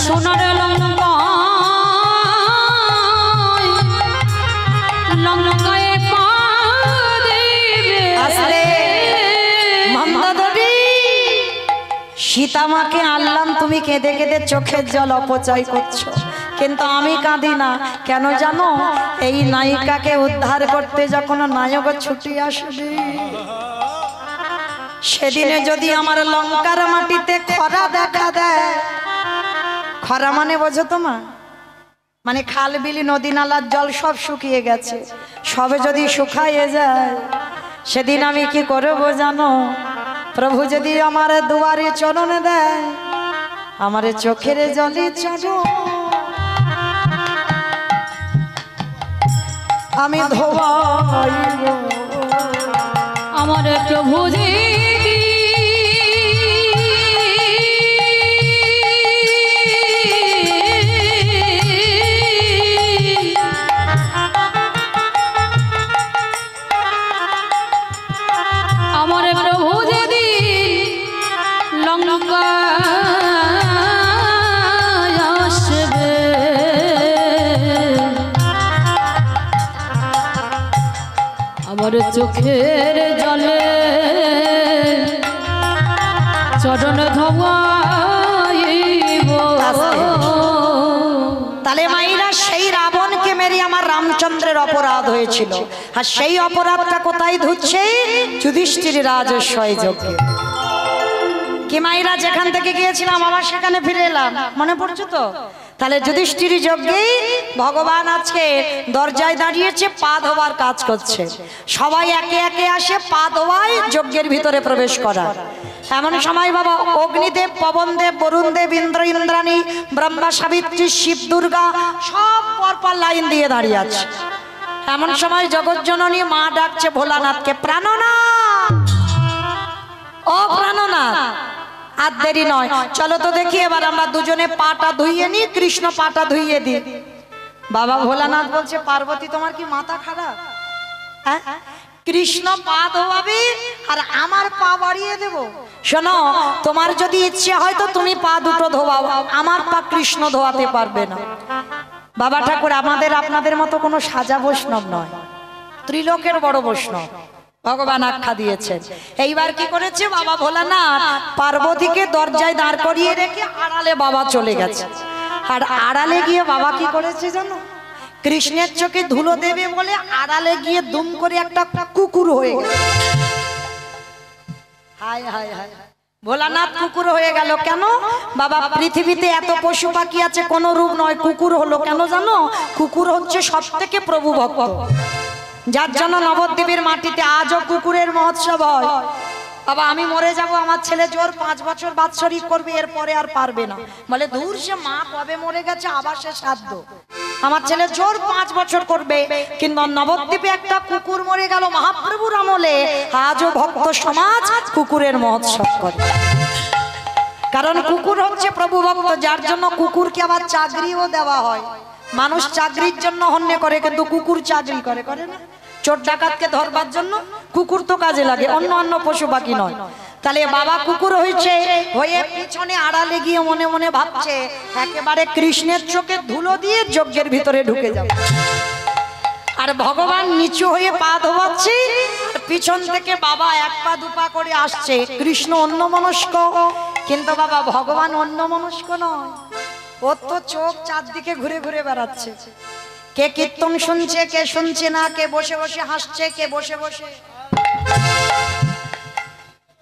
Speaker 2: সোনার লঙ্কায়
Speaker 1: সীতামাকে আনলাম, তুমি কেঁদে কেঁদে চোখের জল অপচয় করছো, কিন্তু আমি কাঁদি না। কেন জানো? এই নায়িকাকে উদ্ধার করতে যখন নায়ক ছুটি আসবে, সেদিনে যদি আমার লঙ্কার মাটিতে খরা দেখা দেয়, খরা মানে বোঝো তোমার? মানে খাল বিলি নদী নালার জল সব শুকিয়ে গেছে, সবে যদি শুকাইয়ে যায়, সেদিন আমি কি করবো জানো? প্রভু যদি আমার দুয়ারে চরণে দেয়, আমার চোখের জলে চরণ আমি ধোয়াইব
Speaker 2: আমার প্রভু যে আমার প্রভু যদি লঙ্কা আসবে আমার চোখের জলে চরণ ধোয়াইব।
Speaker 1: তাহলে মাইরা সেই রাবণকে মেরে আমার রামচন্দ্রের অপরাধ হয়েছিল, আর সেই অপরাধটা কোথায় ধুচ্ছে? যুধিষ্ঠির রাজস্বয় যজ্ঞে। কি মাইরা যেখান থেকে গিয়েছিলাম আবার সেখানে ফিরে এলাম, মনে পড়ছে তো? তাহলে যুধিষ্ঠির যজ্ঞেই ভগবান আজকে দরজায় দাঁড়িয়েছে, পা ধোয়ার কাজ করছে। সবাই একে একে আসে পা ধোয়ায় যজ্ঞের ভিতরে প্রবেশ করা। এমন সময় বাবা অগ্নিদেব, পবনদেব, বরুণদেব, ইন্দ্র, ইন্দ্রাণী, ব্রহ্মা, সাবিত্রী, শিব, দুর্গা সব পরপর লাইন দিয়ে দাঁড়িয়ে আছে। এমন সময় জগৎজননী মা ডাকছে ভোলানাথকে, প্রাণনাথ, ও প্রাণনাথ, আর দেরি নয়, চলো তো দেখি এবার আমরা দুজনে পাটা ধুইয়ে নি, কৃষ্ণ পাটা ধুইয়ে দি। বাবা ভোলানাথ বলছে, পার্বতী তোমার কি মাথা খারাপ? হ্যাঁ, কৃষ্ণ পা ধোয়াবে আর আমার পা বাড়িয়ে দেব? শোনো, তোমার যদি ইচ্ছে হয় তো তুমি পা দুটো ধোয়াও, আমার পা কৃষ্ণ ধোয়াতে পারবে না। বাবা ঠাকুর আমাদের আপনাদের মতো কোনো সাজা বৈষ্ণব নয়, ত্রিলোকের বড় বৈষ্ণব, ভগবান আখ্যা দিয়েছেন। এইবার কি করেছে বাবা ভোলানাথ? পার্বতীকে দরজায় দাঁড় করিয়ে রেখে আড়ালে বাবা চলে গেছে। আর আড়ালে গিয়ে বাবা কি করেছে জানো? কৃষ্ণের চোখে ধুলো দেবে বলে আড়ালে গিয়ে দুম করে একটা কুকুর হয়ে গেল। হায় হায় হায়, ভোলানাথ কুকুর হয়ে গেল কেন? বাবা পৃথিবীতে এত পশু পাখি আছে, কোন রূপ নয়, কুকুর হলো কেন জানো? কুকুর হচ্ছে সব থেকে প্রভু ভক্ত, যার জন্য নবদ্বীপের মাটিতে আজও কুকুরের মহোৎসব হয়। বাবা আমি মরে যাব, আমার ছেলে জোর 5 বছর বাৎসরিক করবে, এরপরে আর পারবে না। বলে দূর, সে মা কবে মরে গেছে, আবার সে শ্রাদ্ধ। আমার ছেলে জোর 5 বছর করবে, কিন্তু নবদ্বীপে একটা কুকুর মরে গেল মহাপ্রভুর আমলে, আজও ভক্ত সমাজ কুকুরের মহোৎসব করে। কারণ কুকুর হচ্ছে প্রভু ভক্ত, যার জন্য কুকুরকে আবার চাকরিও দেওয়া হয়। মানুষ চাকরির জন্য হন্যে করে, কিন্তু কুকুর চাকরি করে, করে না? চোর ডাকাতকে ধরবার জন্য কুকুর তো কাজে লাগে, অন্য অন্য পশু পাখি নয়। তাহলে বাবা কুকুর হয়েছে, হয়ে পিছনে আড়ালে গিয়ে মনে মনে ভাবছে একেবারে কৃষ্ণের চোখে ধুলো দিয়ে যজ্ঞের ভিতরে ঢুকে যাবে। আর ভগবান নিচু হয়ে পা ধোয়াচ্ছে, পিছন থেকে বাবা 1 পা 2 পা করে আসছে। কৃষ্ণ অন্যমনস্ক, কিন্তু বাবা ভগবান অন্যমনস্ক নয়। ওর তো চোখ চারদিকে ঘুরে ঘুরে বেড়াচ্ছে। কে কীর্তন শুনছে, কে শুনছে না, কে বসে বসে হাসছে, কে বসে বসে।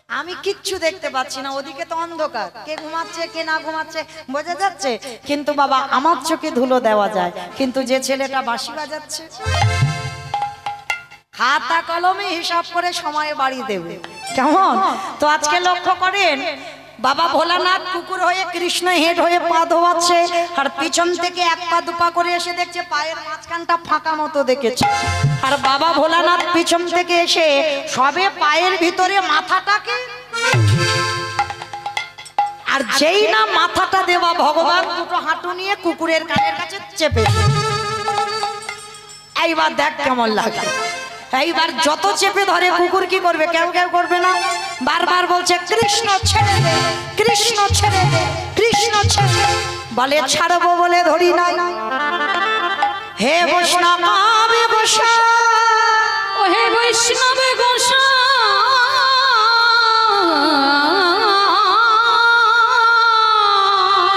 Speaker 1: আমি কিচ্ছু দেখতে পাচ্ছি না, ওদিকে তো অন্ধকার, কে ঘুমাচ্ছে কে না ঘুমাচ্ছে বোঝা যাচ্ছে, কিন্তু বাবা আমার চোখে ধুলো দেওয়া যায়। কিন্তু যে ছেলেটা বাঁশি বাজাচ্ছে, খাতা কলমে হিসাব করে সময় বাড়িয়ে দেবে, কেমন? তো আজকে লক্ষ্য করেন, বাবা ভোলানাথ কুকুর হয়ে কৃষ্ণ হেড হয়ে পা ধোয়াচ্ছে, আর পিছন থেকে 1 পা 2 পা করে এসে দেখছে পায়ের মাঝখানটা ফাঁকা মতো দেখেছে। আর বাবা ভোলানাথ পিছন থেকে এসে সবে পায়ের ভিতরে মাথাটাকে, আর যেই না মাথাটা দেওয়া, ভগবান দুটো হাঁটু নিয়ে কুকুরের কানের কাছে চেপে। এইবার দেখ কেমন লাগে। এইবার যত চেপে ধরে কুকুর কি করবে? কেউ কেউ করবে না, বারবার বলছে কৃষ্ণ ছেড়ে দে, কৃষ্ণ ছেড়ে দে, কৃষ্ণ ছেড়ে দে। বলে ছাড়বো বলে ধরি নাই। হে বৈষ্ণব গোসাই,
Speaker 2: ও হে বৈষ্ণব গোসাই,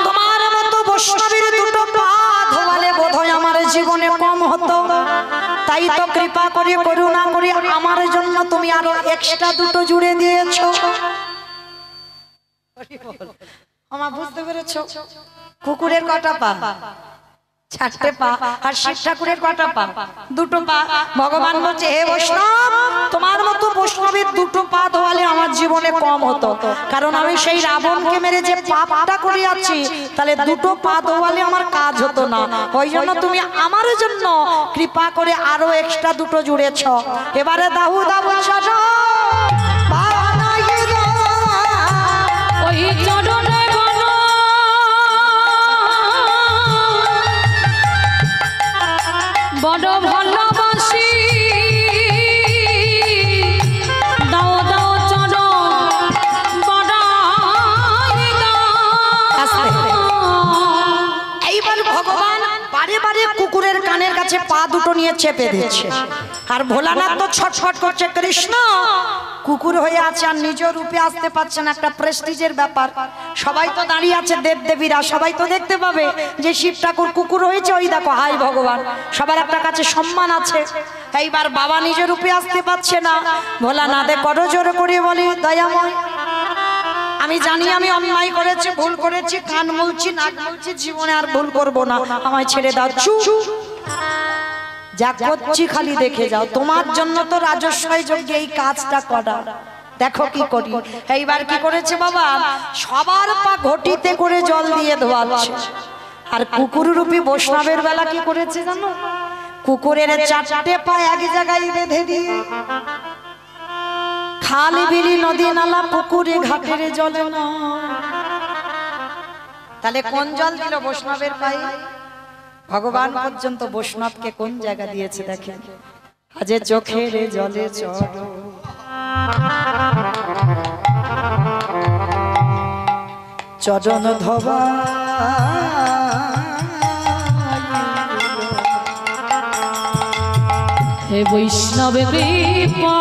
Speaker 1: তোমার মতো বৈষ্ণবের দুটো পা ধোয়ালে বোধহয় আমার জীবনে কম হতো। তাই তো কৃপা করে করুণা করে আমার জন্য তুমি আরো এক্সট্রা 2টো জুড়ে দিয়েছো। আমার বুঝতে পেরেছো? কুকুরের কটা পা? চারটে পা। আর শিব ঠাকুরের কটা পা? দুটো পা। ভগবান বলছে হে বৈষ্ণব, তোমার মতো বৈষ্ণবের দুটো পা ধোয়ালে আমার জীবনে কম হতো, কারণ আমি সেই রাবণকে মেরে যে পাপটা করিয়াছি, তাহলে দুটো পা ধোয়ালে আমার কাজ হতো না। ওই জন্য তুমি আমার জন্য কৃপা করে আরো এক্সট্রা দুটো জুড়েছ। এবারে দাহু দাহু সাজো
Speaker 2: ওই চরণে বড় ভালোবাসি, দাও দাও চরণ বড়াই দাও।
Speaker 1: এইবার ভগবান বারে বারে কুকুরের কানের কাছে পা দুটো নিয়ে চেপে দিচ্ছে, আর ভোলানাথ তো ছটফট করছে, কৃষ্ণ কুকুর হয়ে আছে আর নিজ রূপে আসতে পারছে না, একটা প্রেস্টিজের ব্যাপার। সবাই তো দাঁড়িয়ে আছে, দেবদেবীরা সবাই তো দেখতে পাবে যে শিব ঠাকুর কুকুর হয়েছে, ওই দেখো হাই ভগবান, সবার একটা কাছে সম্মান আছে। এইবার বাবা নিজ রূপে আসতে পারছে না, ভোলানাথে করজোর করে বলে দয়াময়, আমি জানি আমি অন্যায় করেছি, ভুল করেছি, কান মুলছি, নাক মুলছি, জীবনে আর ভুল করব না, আমায় ছেড়ে দাও। যা করছি খালি দেখে যাও, তোমার জন্য তো রাজস্বয় যজ্ঞে এই কাজটা করা, দেখো কি করি। এইবার কি করেছে বাবা, সবার পা ঘটিতে করে জল দিয়ে ধোয়াচ্ছে, আর কুকুর রূপী বৈষ্ণবের বেলা কি করেছে জানো, কুকুরের চারটে পা এক জায়গায় বেঁধে দিয়ে খাল বিলি নদী নালা পুকুরে ঘাটের জল না। তাহলে কোন জল দিল বৈষ্ণবের পায়ে? ভগবান পর্যন্ত বৈষ্ণবকে কোন জায়গা দিয়েছে দেখেন, আজে চোখের জলে চড়ো চরণ ধোবা,
Speaker 2: হে বৈষ্ণব কৃপা,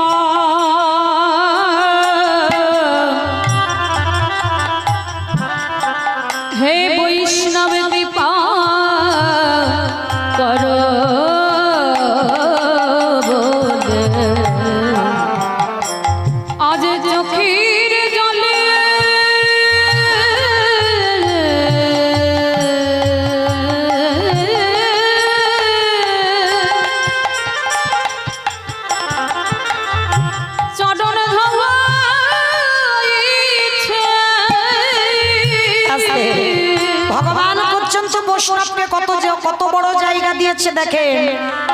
Speaker 2: হে বৈষ্ণব কৃপা করো বলে, আজ চোখের জলে চরণ ধোয়াইছে।
Speaker 1: ভগবান পর্যন্ত বৈষ্ণবকে কত বড় জায়গা দিয়েছে দেখেন,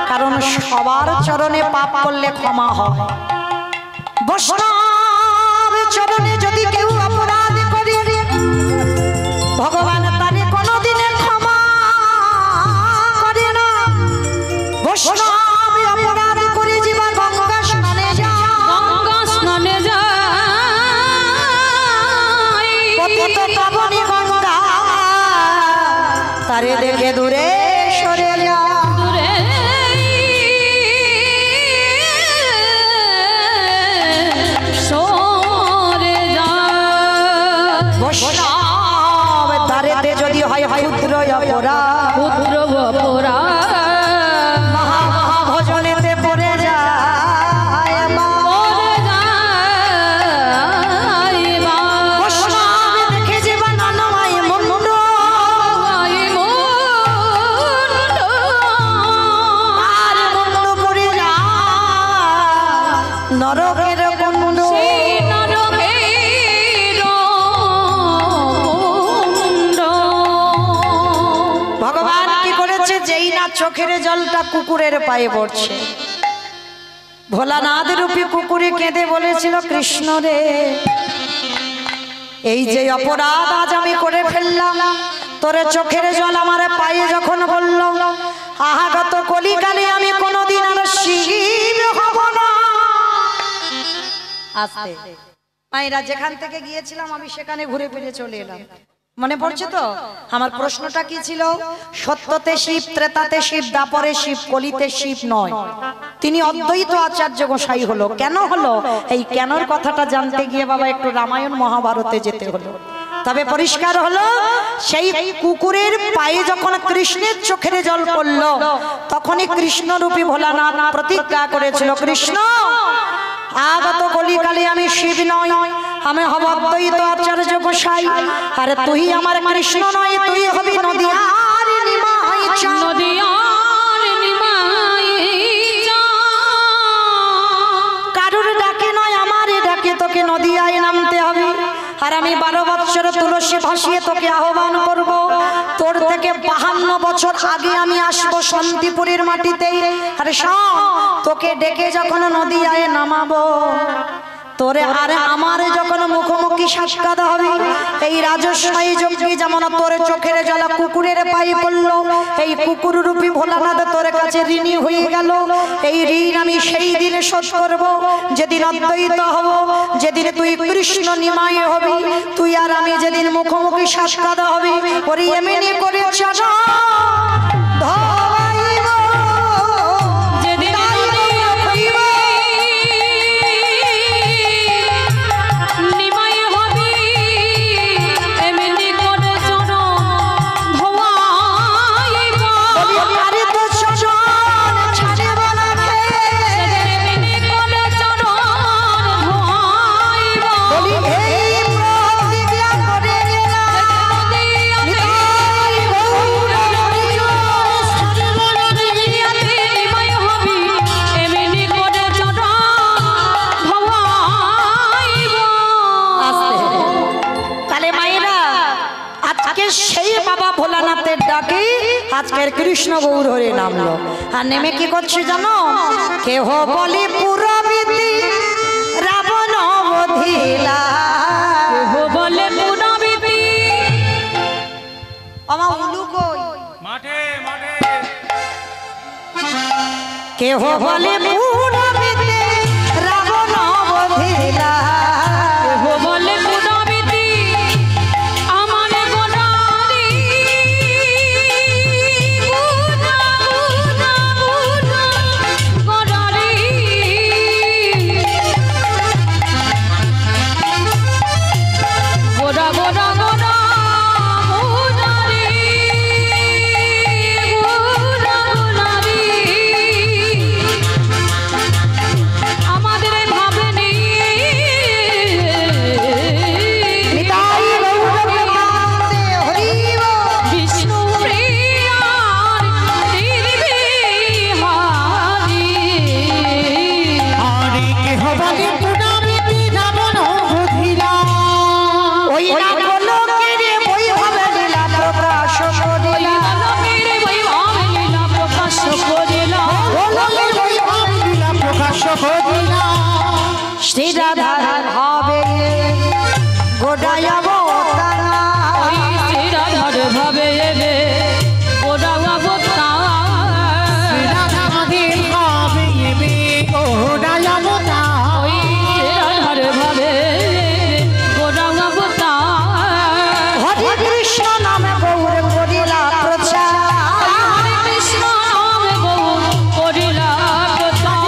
Speaker 1: কারণ সবার চরণে পাপ করলে ক্ষমা হয়। বৈষ্ণব চরণে যদি কেউ অপরাধ করে, ভগবান তারে কোনোদিনে ক্ষমা করে না। বৈষ্ণব অপরাধ করে জীবা গঙ্গা স্নানে যায়,
Speaker 2: গঙ্গা স্নানে যায়,
Speaker 1: পতিত পাবনী গঙ্গা তারে দেখে দূরে সরে যায়।
Speaker 2: দূরে সরে যায়।
Speaker 1: বৈষ্ণব তারেতে যদি হয় ক্ষুদ্র অপরাধ,
Speaker 2: পুত্র অপরাধ
Speaker 1: ভজনেতে পড়ে যায় মা।
Speaker 2: পড়ে যায় মা।
Speaker 1: বৈষ্ণব দেখে জীবন নয় মুন্ড,
Speaker 2: গায়ে মুন্ড,
Speaker 1: আর মুন্ড পড়ে যায় নরকের কুণ্ড।
Speaker 2: সেই নরকের মুন্ড।
Speaker 1: ভগবান কি করেছে, যেই না চোখের জলটা কুকুরের পায়ে পড়ছে, ভোলানাথ রূপী কুকুরে কেঁদে বলেছিল, কৃষ্ণ রে, এই যে অপরাধ আজ আমি করে ফেললাম, তোরে চোখের জল আমার পায়ে যখন বলল, আহাগত কলিকালে আমি কোনোদিন আর শিব হব না। আস্তে মায়েরা, যেখান থেকে গিয়েছিলাম আমি সেখানে ঘুরে ফিরে চলে এলাম, মনে পড়ছে তো? আমার প্রশ্নটা কি ছিল? সত্যতে শিব, ত্রেতাতে শিব, দাপরে শিব, কলিতে শিব নয়, তিনি অদ্বৈত আচার্য গোসাই হলো। কেন হলো? এই কেনর কথাটা জানতে গিয়ে বাবা একটু রামায়ণ মহাভারতে যেতে হলো। তবে পরিষ্কার হলো, সেই কুকুরের পায়ে যখন কৃষ্ণের চোখের জল পড়লো, তখনই কৃষ্ণরূপী ভোলানাথ প্রতিজ্ঞা করেছিল, কৃষ্ণ আগত কলিকালে আমি শিব নয়, আমি হব অদ্বৈত আচার্য গোসাই, আর তুই আমার কৃষ্ণ নয়, তুই হবি নদী আর নিমাই চা
Speaker 2: নদিয়ার নিমাই চা
Speaker 1: কারুর ডাকে নয় আমারে ডাকে তোকে নদিয়ায় নামতে হবে আর আমি 12 বছর তুলসী ভাসিয়ে তোকে আহ্বান করব তোর থেকে 52 বছর আগে আমি আসব শান্তিপুরের মাটিতে আর শোন তোকে ডেকে যখন নদিয়ায় নামাবো তোরে আর আমার যখন মুখোমুখি সাক্ষাৎ হবে এই রাজস্বাই যোগী যেমন তোর চোখের জ্বালা কুকুরের পায়ে পড়লো এই কুকুর রূপী ভোলানাথ তোর কাছে ঋণী হয়ে গেল এই ঋণ আমি সেই দিন শোধ করব যেদিন অদ্বৈত হব যেদিন তুই কৃষ্ণ নিমাই হবি তুই আর আমি যেদিন মুখোমুখি সাক্ষাৎ হবে ওরে এমনি করে চাচা
Speaker 2: যেদিন নিমাই হবি এমনি করে চরণ ধোয়াইব
Speaker 1: আরে তো চরণ ছাড়িব না
Speaker 2: এমনি করে চরণ ধোয়াইব
Speaker 1: বলি এই প্রতিজ্ঞা করে গেলাম নিতাই গৌর
Speaker 2: নিমাই হবি এমনি করে চরণ ধোয়াইব
Speaker 1: তাহলে মায়েরা আজকে সেই বাবা ভোলানাথের ডাকে আজকের কৃষ্ণ গৌর হরে নামলো আর নেমে কি করছে জানো কেহ বলি পুরবিতি রাবণ বধিলা
Speaker 2: বলে পুনবিতি
Speaker 1: আমার উলু কই
Speaker 3: মাঠে মাঠে
Speaker 1: কেহ বলি পুরবিতি রাবণ বধিলা
Speaker 2: বলে পুনবিতি আমার গোনারি গোনারি গোরা গোরা গোরা গোনারি গোরা গোনারি আমাদের ভাবনি
Speaker 1: নিতাই গৌর প্রেমানন্দে হরি বল।
Speaker 2: বিষ্ণু প্রিয়ার নির্বিহারি
Speaker 3: আরে কেহ বলে পুনবিতি রাবণ বধিলা
Speaker 1: ওই নাগলোকের বৈভবে লীলা প্রকাশ করিলা
Speaker 2: লোকের বৈভব লীলা প্রকাশ করিলা
Speaker 1: গোলকের বৈভব
Speaker 3: লীলা প্রকাশ করিলা
Speaker 1: শ্রী রাধার ভাবে গোটায় অবতারা
Speaker 2: রাধার ভাবে এবে ওরা অবতার
Speaker 3: রাধা মাধের ভাবে এবে ওডায়াবতা
Speaker 2: ওই রাধার ভাবে ওরা অবতার
Speaker 1: হরে কৃষ্ণ নামে গৌর করিলা প্রচার
Speaker 2: হরে কৃষ্ণ নামে গৌর করিলা প্রচার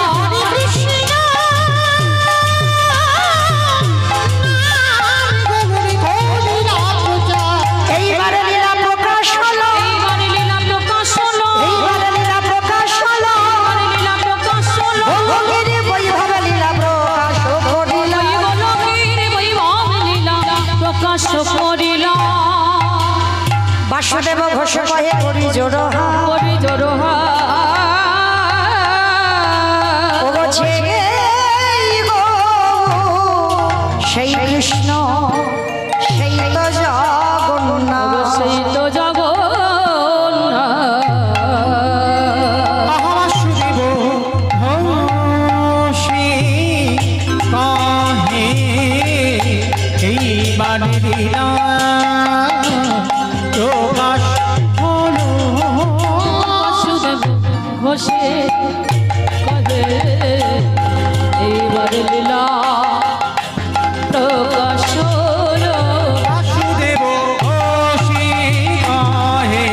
Speaker 1: এইবারে লীলা প্রকাশ হলো
Speaker 2: এইবারে লীলা প্রকাশ হলো
Speaker 1: এইবারে লীলা প্রকাশ হলো
Speaker 2: এইবারে লীলা প্রকাশ হলো
Speaker 1: গোলকের বৈভবে লীলা প্রকাশ করিলা
Speaker 2: ওই গোলকের বৈভব লীলা প্রকাশ করিলা
Speaker 1: বাসুদেব ঘোষ কহে করি জোড়
Speaker 2: করি জোড়হা
Speaker 1: সেই কৃষ্ণ সেই তো জগন্নাথ
Speaker 2: সেই তো জগন্নাথ
Speaker 3: বাসুদেব ঘোষে কাহে এইবার লীলা প্রকাশ হলো
Speaker 2: বাসুদেব ঘোষে কহে এইবার লীলা প্রকাশ হলো
Speaker 3: বাসুদেব ঘোষে কাহে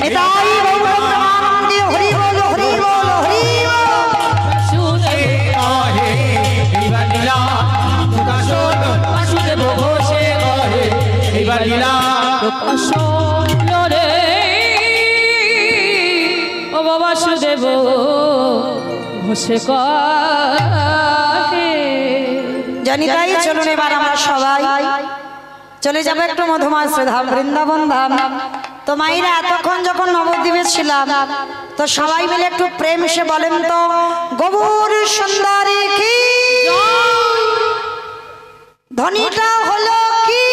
Speaker 1: নিতাই গৌর প্রেমানন্দে হরি বল হরি বল হরি বল
Speaker 2: বাসুদেব
Speaker 3: কাহে এইবার লীলা প্রকাশ হলো
Speaker 2: বাসুদেব ঘোষে
Speaker 3: কাহে এইবার লীলা
Speaker 2: প্রকাশ হলো রে ও বাবা সুদেব ঘোষে কহে
Speaker 1: জানি তাই চলুন এবার আমরা সবাই চলে যাবো একটু মধুমা শ্রীধাম বৃন্দাবন ধাম তো মায়েরা এতক্ষণ যখন নবদ্বীপে ছিলাম তো সবাই মিলে একটু প্রেম সে বলেন তো গৌর সুন্দরী কি ধ্বনিটা হলো কি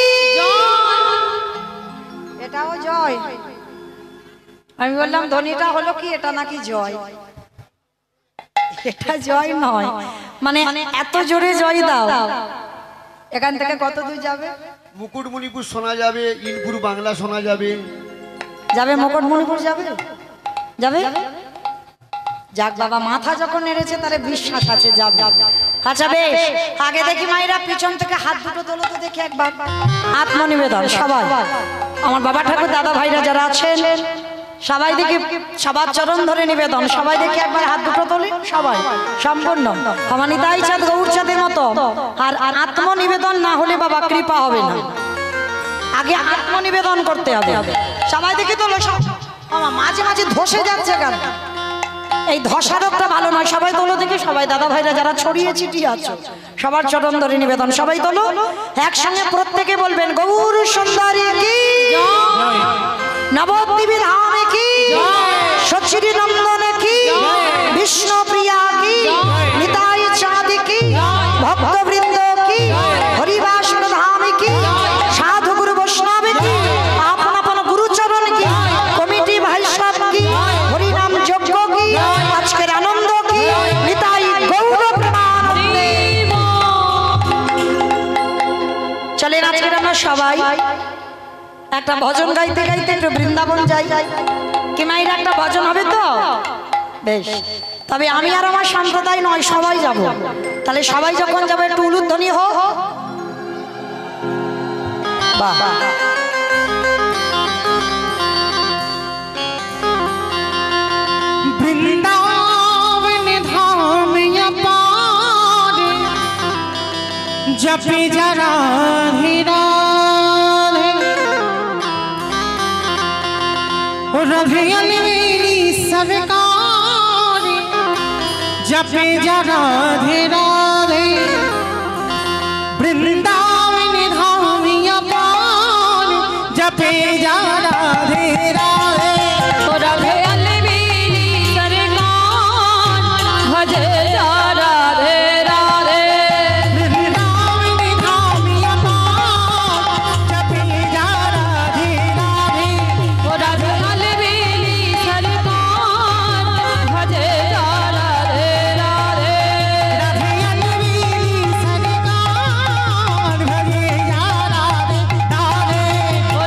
Speaker 1: এটাও জয় আমি বললাম ধ্বনিটা হলো কি এটা নাকি জয় এটা জয় নয় মানে এত জোরে জয় দাও এখান থেকে কত দূর যাবে
Speaker 4: মুকুটমণিপুর শোনা যাবে ইনপুর বাংলা শোনা যাবে
Speaker 1: যাবে মুকুটমণিপুর যাবে যাবে যাক বাবা মাথা যখন নেড়েছে তারে বিশ্বাস আছে যাবে আচ্ছা বেশ আগে দেখি মায়েরা পিছন থেকে হাত দুটো তোলো তো দেখি একবার আত্মনিবেদন সবাই আমার বাবা ঠাকুর দাদা ভাইরা যারা আছেন সবাই দেখি সবার চরণ ধরে নিবেদন সবাই দেখি একবার হাত দুটো তোলে সবাই সম্পূর্ণ আমার নিতাই চাঁদ গৌর চাঁদের মতো আর আত্মনিবেদন না হলে বাবা কৃপা হবে না আগে আত্মনিবেদন করতে হবে সবাই দেখি তোলো সব আমার মাঝে মাঝে ধসে যাচ্ছে কেন এই ধসা রোগটা ভালো নয় সবাই তোলো দেখি সবাই দাদা ভাইরা যারা ছড়িয়ে ছিটিয়ে আছে সবার চরণ ধরে নিবেদন সবাই তোলো একসঙ্গে প্রত্যেকে বলবেন গৌর সুন্দরী কি নবদ্বীপের ধামে কি সচিরি নন্দনে কি বিষ্ণুপ্রিয়া কি নিতাই চাঁদ কি ভক্তবৃন্দ কি হরিবাসন ধামে কি সাধু গুরু বৈষ্ণব কি আপন আপন গুরুচরণ কি কমিটি ভাই সব কি হরিনাম যজ্ঞ কি আজকের আনন্দ কি নিতাই গৌর প্রেমানন্দে চলেন আজকের আমরা সবাই একটা ভজন গাইতে গাইতে একটু বৃন্দাবন যাই কি মায়ের একটা ভজন হবে তো বেশ তবে আমি আর আমার সম্প্রদায় নয় সবাই যাব তাহলে সবাই যখন যাবে একটু উলুধ্বনি হোক বাহ
Speaker 3: वृंदावन धाम अपार जपे जरा राधे मेरी सरकार जपे जा राधे राधे वृंदावन धाम अपार जपे जा राधे राधे
Speaker 2: राधे अलबेली सरकार भजे जा राधे राधे
Speaker 3: वृंदावन धाम अपार जपे जा राधे राधे
Speaker 2: राधे अलबेली सरकार भजे जा राधे राधे
Speaker 3: राधे अलबेली सरकार भजे जा राधे राधे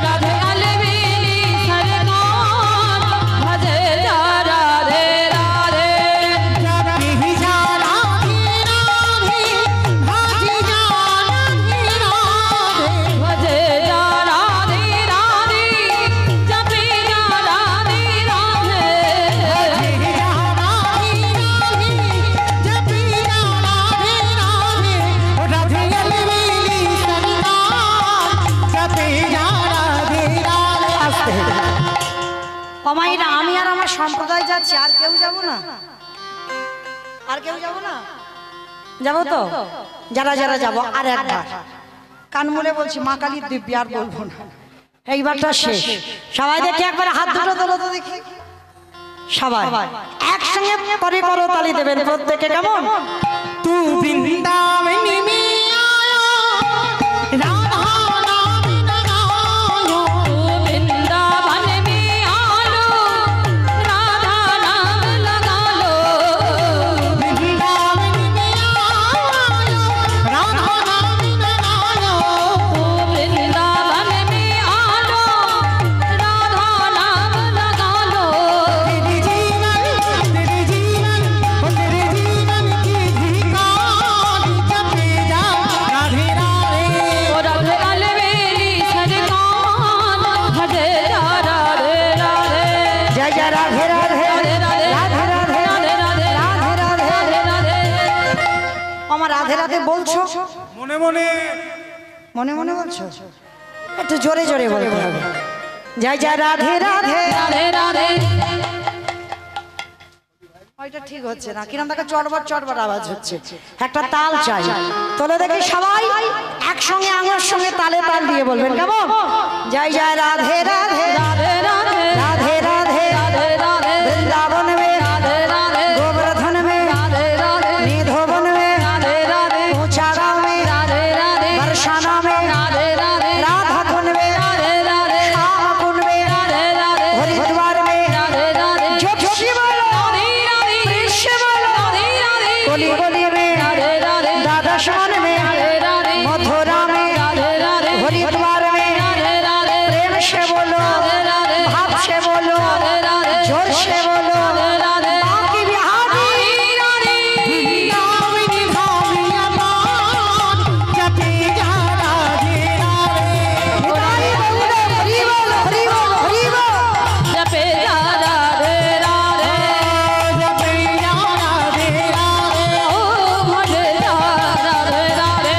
Speaker 2: राधे अलबेली सरकार भजे जा राधे राधे
Speaker 3: जपे जा राधे राधे भजे जा राधे राधे
Speaker 2: भजे जा राधे राधे जपे जा राधे राधे
Speaker 1: অমাইরা আমি আর আমার সম্প্রদায় যাচ্ছি আর কেউ যাব না আর কেউ যাব না যাব তো যারা যারা যাব আর একবার কান মুলে বলছি মা কালীর দিব্যি আর বলবো না এইবারটা শেষ সবাই দেখি একবার হাত দুটো তোলো তো দেখি সবাই একসঙ্গে পরে করো তালি দেবেন প্রত্যেকে কেমন
Speaker 3: तू वृंदावन में आया राधा नाम लगायो
Speaker 2: वृंदावन में आलो राधा नाम लगा लो
Speaker 3: वृंदावन में आया राधा नाम लगायो
Speaker 2: वृंदावन में आलो राधा नाम लगा लो
Speaker 3: तेरे जीवन ओ तेरे जीवन की धिकार जपे जा राधे राधे
Speaker 2: राधे अलबेली सरकार भजे जा राधे राधे
Speaker 1: जय जय राधे राधे
Speaker 2: राधे राधे
Speaker 1: राधे राधे
Speaker 2: राधे राधे
Speaker 1: राधे राधे
Speaker 2: राधे
Speaker 1: আমার রাধে রাধে বলছো
Speaker 4: মনে মনে
Speaker 1: মনে মনে বলছো একটু জোরে জোরে বলতে হবে জয় জয় রাধে রাধে
Speaker 2: राधे राधे
Speaker 1: ওইটা ঠিক হচ্ছে না কিরম দেখা চটবট চটবট আওয়াজ হচ্ছে একটা তাল চাই তোলে দেখি সবাই একসঙ্গে আঙুলের সঙ্গে তালে তাল দিয়ে বলবেন কেমন জয় জয় রাধে রাধে
Speaker 2: राधे राधे
Speaker 1: गली गली में दादा शान में मथुरा में हरिद्वार में प्रेम से बोलो भाव से बोलो जोर से बोलो बाकी बिहारी
Speaker 2: जपे जा राधे राधे ओ भजे जा राधे राधे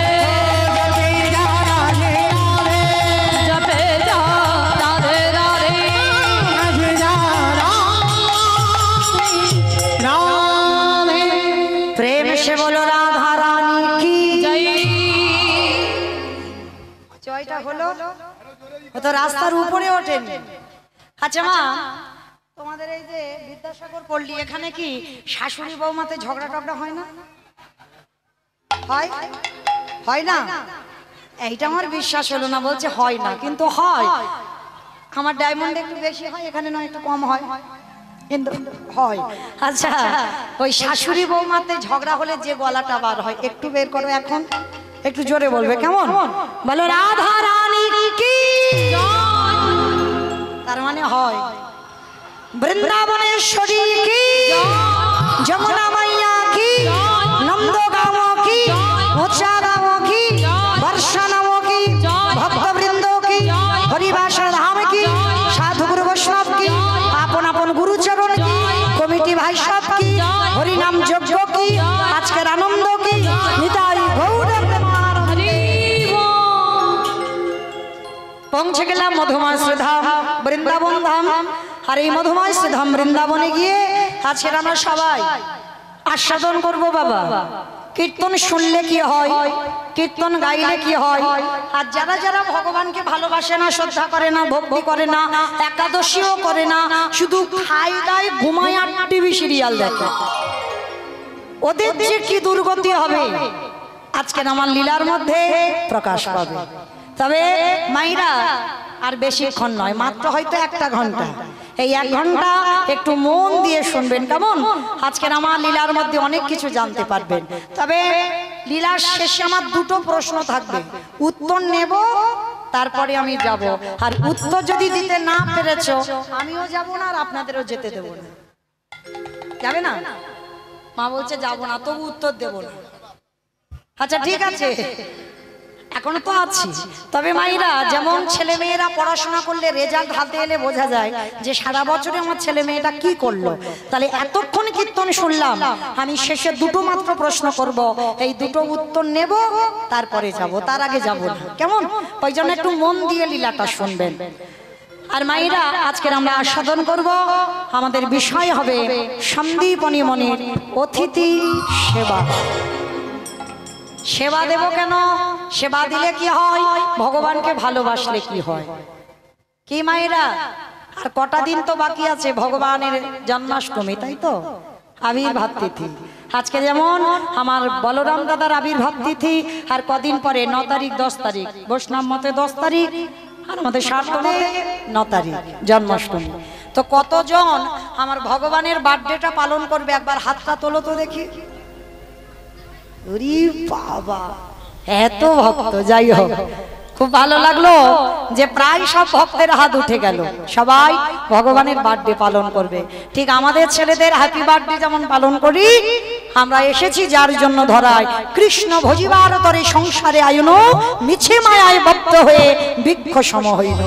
Speaker 2: जपे जा राधे राधे
Speaker 1: प्रेम से बोलो राधा रानी की
Speaker 2: जय
Speaker 1: জয়টা হলো ও তো রাস্তার উপরে ওঠেন। আচ্ছা মা, তোমাদের এই যে বিদ্যাসাগর পল্লী, এখানে কি শাশুড়ি বৌমাতে ঝগড়া টগড়া হয় না? হয় হয় না? এইটা আমার বিশ্বাস হলো না, বলছে হয় না, কিন্তু হয়। আমার ডায়মন্ড একটু বেশি হয়, এখানে নয় একটু কম হয়, কিন্তু হয়। আচ্ছা, ওই শাশুড়ি বৌমাতে ঝগড়া হলে যে গলাটা বার হয়, একটু বের করো এখন, একটু জোরে বলবে, কেমন? বলো রাধা রানী কি, তার মানে হয়। বৃন্দাবনেশ্বরী কি, যমুনা মাইয়া কি, নন্দগাঁও কি, মোচাগাঁও কি, বর্ষানাও কি, ভক্তবৃন্দ কি, হরিবাসর ধাম কি, সাধু গুরু বৈষ্ণব কি, আপন আপন গুরুচরণ কি, কমিটি ভাই সব কি, হরিনাম যজ্ঞ কি, আজকের আনন্দ কি, নিতাই গৌর প্রেমানন্দে। পৌঁছে গেলাম মধুময় শ্রীধাম বৃন্দাবন ধাম। আর এই মধুময় শ্রীধাম বৃন্দাবনে গিয়ে আজকের আমরা সবাই আস্বাদন করব বাবা। কীর্তন শুনলে কি হয়, কীর্তন গাইলে কি হয়। আর যারা যারা ভগবানকে ভালোবাসে না, শ্রদ্ধা করে না, ভক্তি করে না, একাদশীও করে না, শুধু খাই দায় ঘুমায় আর টিভি সিরিয়াল দেখে, ওদের যে কি দুর্গতি হবে আজকের আমার লীলার মধ্যে প্রকাশ পাবে। তবে মাইরা আর বেশিক্ষণ নয়, মাত্র হয়তো 1 ঘন্টা, এই 1 ঘন্টা একটু মন দিয়ে শুনবেন, কেমন? আজকের আমার লীলার মধ্যে অনেক কিছু জানতে পারবেন। তবে লীলার শেষে আমার 2টো প্রশ্ন থাকবে, উত্তর নেব, তারপরে আমি যাব। আর উত্তর যদি দিতে না পেরেছো, আমিও যাব না আর আপনাদেরও যেতে দেব না। যাবে না? মা বলছে যাব না, তবু উত্তর দেব না। আচ্ছা ঠিক আছে, এখনো তো আছি। তবে মাইরা, যেমন ছেলে মেয়েরা পড়াশোনা করলে রেজাল্ট হাতে এলে বোঝা যায় যে সারা বছরে আমার ছেলে মেয়েটা কি করলো, তাহলে এতক্ষণ কীর্তন শুনলাম, আমি শেষে 2টো মাত্র প্রশ্ন করব, এই 2টো উত্তর নেব, তারপরে যাব, তার আগে যাব না, কেমন? ওই জন্য একটু মন দিয়ে লীলাটা শুনবেন। আর মাইরা, আজকের আমরা আস্বাদন করব, আমাদের বিষয় হবে সন্দীপনী মনির অতিথি সেবা। সেবা দেব কেন? সেবা দিলে কি হয়, ভগবানকে ভালোবাসলে কি হয়। কি মায়েরা, আর কটা দিন তো বাকি আছে ভগবানের জন্মাষ্টমী, তাই তো? আবির্ভাব তিথি আজকে, যেমন আমার বলরাম দাদার আবির্ভাব তিথি, আর কদিন পরে 9 তারিখ 10 তারিখ, বৈষ্ণব মতে 10 তারিখ, আর আমাদের শাস্ত্র মতে 9 তারিখ জন্মাষ্টমী। তো কতজন আমার ভগবানের বার্থডেটা পালন করবে, একবার হাতটা তোলো তো দেখি। ওরে বাবা, এত ভক্ত! যাই হোক, খুব ভালো লাগলো যে প্রায় সব ভক্তের হাত উঠে গেল, সবাই ভগবানের বার্থডে পালন করবে। ঠিক আমাদের ছেলেদের হ্যাপি বার্থডে যেমন পালন করি, আমরা এসেছি যার জন্য ধরায়, কৃষ্ণ ভজিবার তরে সংসারে আয়ন, মিছে মায়ায় বদ্ধ হয়ে বৃক্ষ সম হইল।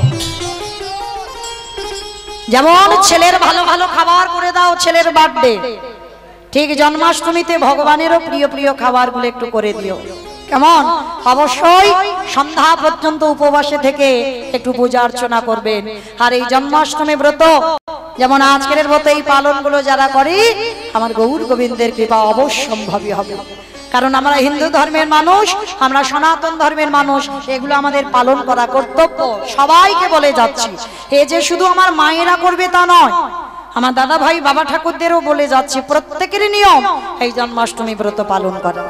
Speaker 1: যেমন ছেলের ভালো ভালো খাবার করে দাও ছেলের বার্থডে, ঠিক জন্মাষ্টমীতে ভগবানেরও প্রিয় প্রিয় খাবারগুলো একটু করে দিও, কেমন? অবশ্যই সন্ধ্যা পর্যন্ত উপবাসে থেকে একটু পূজা অর্চনা করবেন। আর এই জন্মাষ্টমী ব্রত যেমন আজকের ব্রত, এই পালনগুলো যারা করে, আমার গৌর গোবিন্দের কৃপা অবশ্যম্ভাবী হবে। কারণ আমরা হিন্দু ধর্মের মানুষ, আমরা সনাতন ধর্মের মানুষ, এগুলো আমাদের পালন করা কর্তব্য। সবাইকে বলে যাচ্ছি, এ যে শুধু আমার মায়েরা করবে তা নয়, আমার দাদা ভাই বাবা ঠাকুরদেরও বলে যাচ্ছি, প্রত্যেকেরই নিয়ম এই জন্মাষ্টমী ব্রত পালন করা।